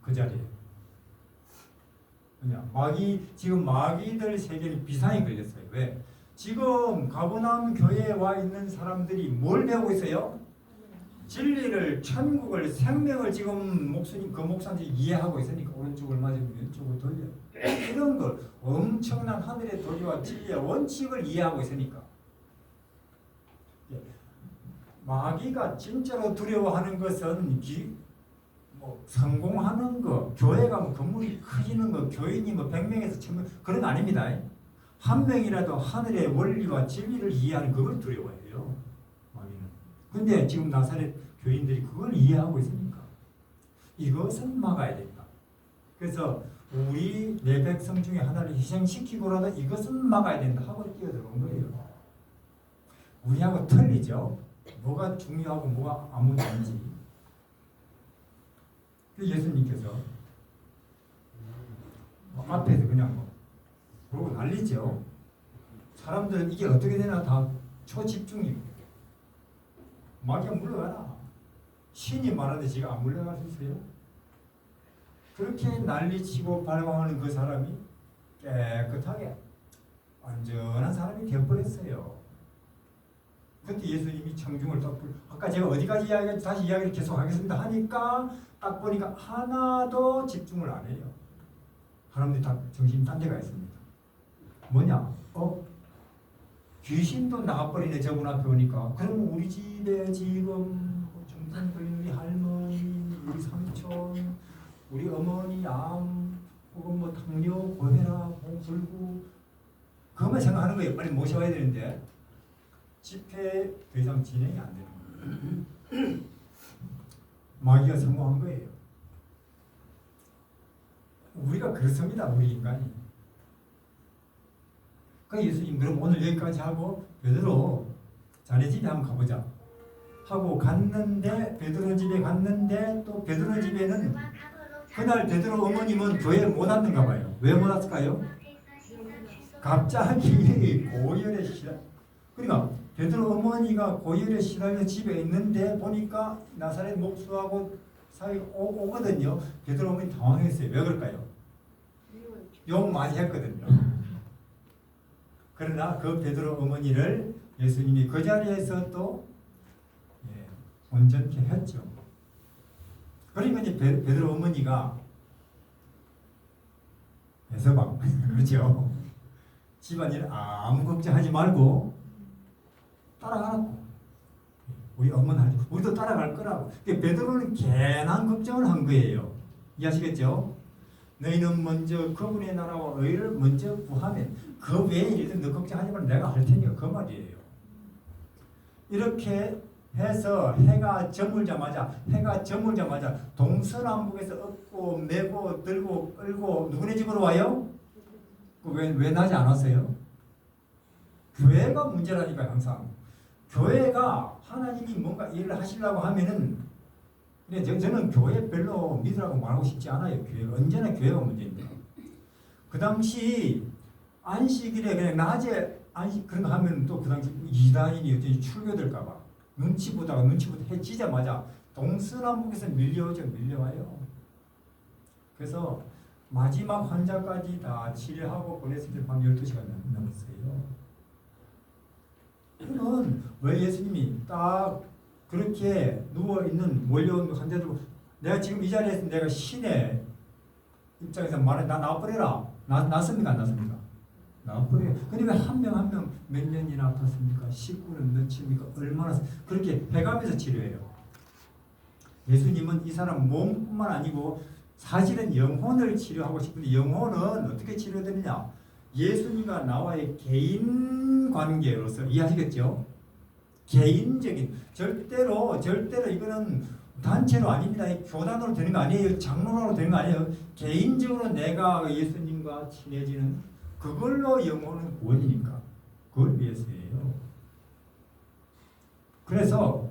그 자리에. 그냥 지금 마귀들 세계는 비상이 걸렸어요. 왜? 지금 가버나움 교회에 와 있는 사람들이 뭘 배우고 있어요? 진리를, 천국을, 생명을 지금 목사님들이 이해하고 있으니까 오른쪽을 맞으면 왼쪽을 돌려. 이런 걸 엄청난 하늘의 도리와 진리의 원칙을 이해하고 있으니까. 마귀가 진짜로 두려워하는 것은 성공하는 거, 교회가 뭐 건물이 커지는 거, 교인이 뭐 100명에서 1000명 그런 거 아닙니다. 한 명이라도 하늘의 원리와 진리를 이해하는 그걸 두려워해요. 마귀는. 근데 지금 나사렛 교인들이 그걸 이해하고 있으니까 이것은 막아야 된다. 그래서 우리 내 백성 중에 하나를 희생시키고라도 이것은 막아야 된다 하고 뛰어들어온 거예요. 우리하고 틀리죠. 뭐가 중요하고 뭐가 아무도 아닌지. 예수님께서 앞에서 그냥 그러고 난리죠. 사람들은 이게 어떻게 되나 다 초집중입니다. 마귀가 물러가라. 신이 말하는데 지가 안 물러갈 수 있어요? 그렇게 난리치고 발광하는 그 사람이 깨끗하게 완전한 사람이 되어버렸어요. 그때 예수님이 청중을 아까 제가 어디까지 다시 이야기를 계속하겠습니다 하니까 딱 보니까 하나도 집중을 안 해요. 사람들이 다 정신이 딴 데가 있습니다. 뭐냐? 귀신도 나가버리네. 저분 앞에 오니까. 그럼 우리 집에 지금 정신 걸린 우리 할머니, 우리 삼촌, 우리 어머니 암 혹은 뭐 당뇨, 고혈압, 불구 그것만 생각하는 거예요. 빨리 모셔와야 되는데 집회 더 이상 진행이 안 되는 거예요. 마귀가 성공한 거예요. 우리가 그렇습니다. 우리 인간이. 그러니까 예수님 그럼 오늘 여기까지 하고 베드로 자네 집에 한번 가보자 하고 갔는데 베드로 집에 갔는데 또 베드로 집에는 그날 베드로 어머님은 교회에 못 왔는가 봐요. 왜 못 왔을까요? 갑자기 고열에 그러니까 베드로 어머니가 고열에 시달려 집에 있는데 보니까 나사렛 목수하고 사이 오거든요. 베드로 어머니 당황했어요. 왜 그럴까요? 욕 많이 했거든요. 그러나 그 베드로 어머니를 예수님이 그 자리에서 또 온전케 했죠. 그러니까 이제 베드로 어머니가 에서방 그렇죠. 집안일 아무 걱정하지 말고 따라가라고. 우리 어머니 우리도 따라갈 거라고. 베드로는 괜한 걱정을 한 거예요. 이해하시겠죠? 너희는 먼저 그분의 나라와 의를 먼저 구하면 그 외의 일들 너 걱정하지 말고 내가 할 테니까 그 말이에요. 이렇게 해서 해가 저물자마자 동서남북에서 얻고 메고 들고 끌고 누구네 집으로 와요? 왜 나지 않았어요? 교회가 문제라니까. 항상 교회가 하나님이 뭔가 일을 하시려고 하면은, 근데 저는 교회 별로 믿으라고 말하고 싶지 않아요. 교회가 언제나 교회가 문제입니다. 그 당시 안식일에 그냥 낮에 안식 그런 거 하면 또 그 당시 이단인이 어쩐지 출교될까봐 눈치 보다가 해지자마자 동서남북에서 밀려와요. 그래서 마지막 환자까지 다 치료하고 보냈을 때 밤 12시가 넘었어요. 그러면 왜 예수님이 딱 그렇게 누워있는 몰려온 환자들, 내가 지금 이 자리에서 내가 신의 입장에서 말해, 나 나와버려라. 났습니까? 안 났습니까? 나와버려요. 근데 왜 한 명 한 명 몇 년이나 아팠습니까? 19년 며칠입니까? 얼마나 그렇게 해가면서 치료해요. 예수님은 이 사람 몸뿐만 아니고 사실은 영혼을 치료하고 싶은데, 영혼은 어떻게 치료되느냐? 예수님과 나와의 개인 관계로서. 이해하시겠죠? 개인적인, 절대로 이거는 단체로 아닙니다. 교단으로 되는 거 아니에요. 장로로 되는 거 아니에요. 개인적으로 내가 예수님과 친해지는, 그걸로 영혼은 구원이니까 그걸 위해서예요. 그래서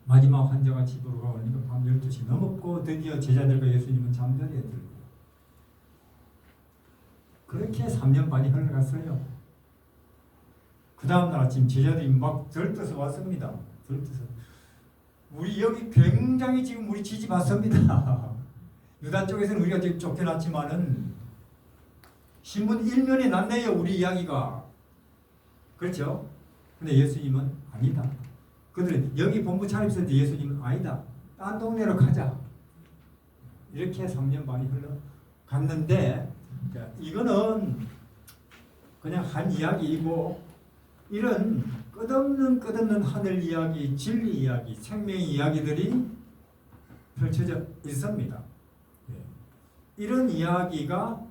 마지막 환자가 집으로 가오니까 밤 12시 넘었고 드디어 제자들과 예수님은 잠자리에 들고, 그렇게 3년 반이 흘러갔어요. 그 다음날 아침 제자들이 막 들떠서 왔습니다. 들떠서 우리 여기 굉장히 지금 우리 지지 받습니다. 유다 쪽에서는 우리가 지금 쫓겨났지만은 신문 1면에 났네요, 우리 이야기가. 그렇죠? 근데 예수님은 아니다. 그들은 여기 본부 차립했을 때 예수님은 아니다. 딴 동네로 가자. 이렇게 3년 반이 흘러갔는데, 이거는 그냥 한 이야기이고, 이런 끝없는 하늘 이야기, 진리 이야기, 생명 이야기들이 펼쳐져 있습니다. 이런 이야기가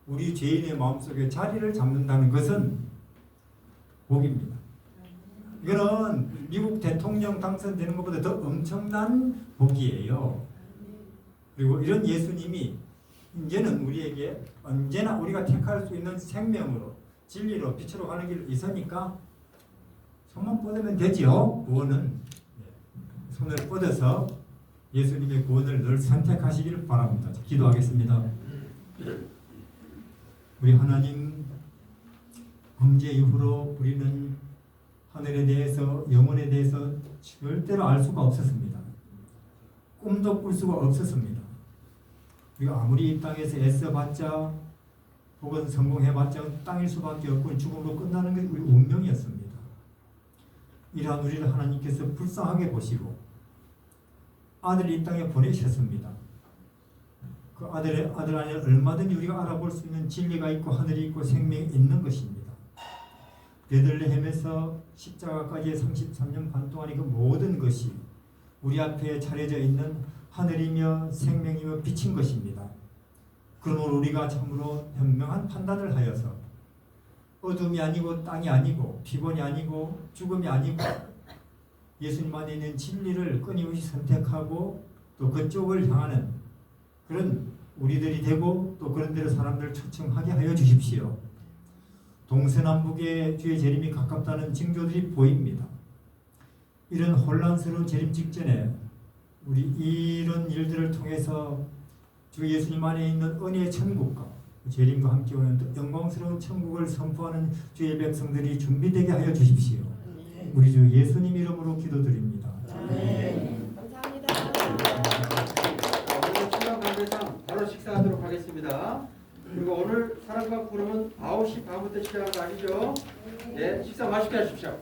우리 죄인의 마음속에 자리를 잡는다는 것은 복입니다. 이거는 미국 대통령 당선되는 것보다 더 엄청난 복이에요. 그리고 이런 예수님이 이제는 우리에게 언제나 우리가 택할 수 있는 생명으로, 진리로, 빛으로 가는 길이 있으니까 손만 뻗으면 되지요. 구원은 손을 뻗어서 예수님의 구원을 늘 선택하시기를 바랍니다. 기도하겠습니다. 우리 하나님, 범죄 이후로 우리는 하늘에 대해서, 영혼에 대해서 절대로 알 수가 없었습니다. 꿈도 꿀 수가 없었습니다. 우리가 아무리 이 땅에서 애써봤자 혹은 성공해봤자 땅일 수밖에 없고 죽음으로 끝나는 게 우리 운명이었습니다. 이러한 우리를 하나님께서 불쌍하게 보시고 아들을 이 땅에 보내셨습니다. 그 아들 안에 얼마든지 우리가 알아볼 수 있는 진리가 있고 하늘이 있고 생명이 있는 것입니다. 베들레헴에서 십자가까지의 33년 반 동안의 그 모든 것이 우리 앞에 차려져 있는 하늘이며 생명이며 빛인 것입니다. 그러므로 우리가 참으로 현명한 판단을 하여서 어둠이 아니고 땅이 아니고 피곤이 아니고 죽음이 아니고 예수님 안에 있는 진리를 끊임없이 선택하고 또 그쪽을 향하는 그런 우리들이 되고 또 그런 대로 사람들을 초청하게 하여 주십시오. 동서남북의 주의 재림이 가깝다는 징조들이 보입니다. 이런 혼란스러운 재림 직전에 우리 이런 일들을 통해서 주 예수님 안에 있는 은혜의 천국과 재림과 함께 오는 영광스러운 천국을 선포하는 주의 백성들이 준비되게 하여 주십시오. 우리 주 예수님 이름으로 기도드립니다. 감사합니다. 오늘 추가 관계상 바로 식사하도록 하겠습니다. 그리고 오늘 사랑과 부름은 9시 반부터 시작한 거 아니죠? 네, 식사 맛있게 하십시오.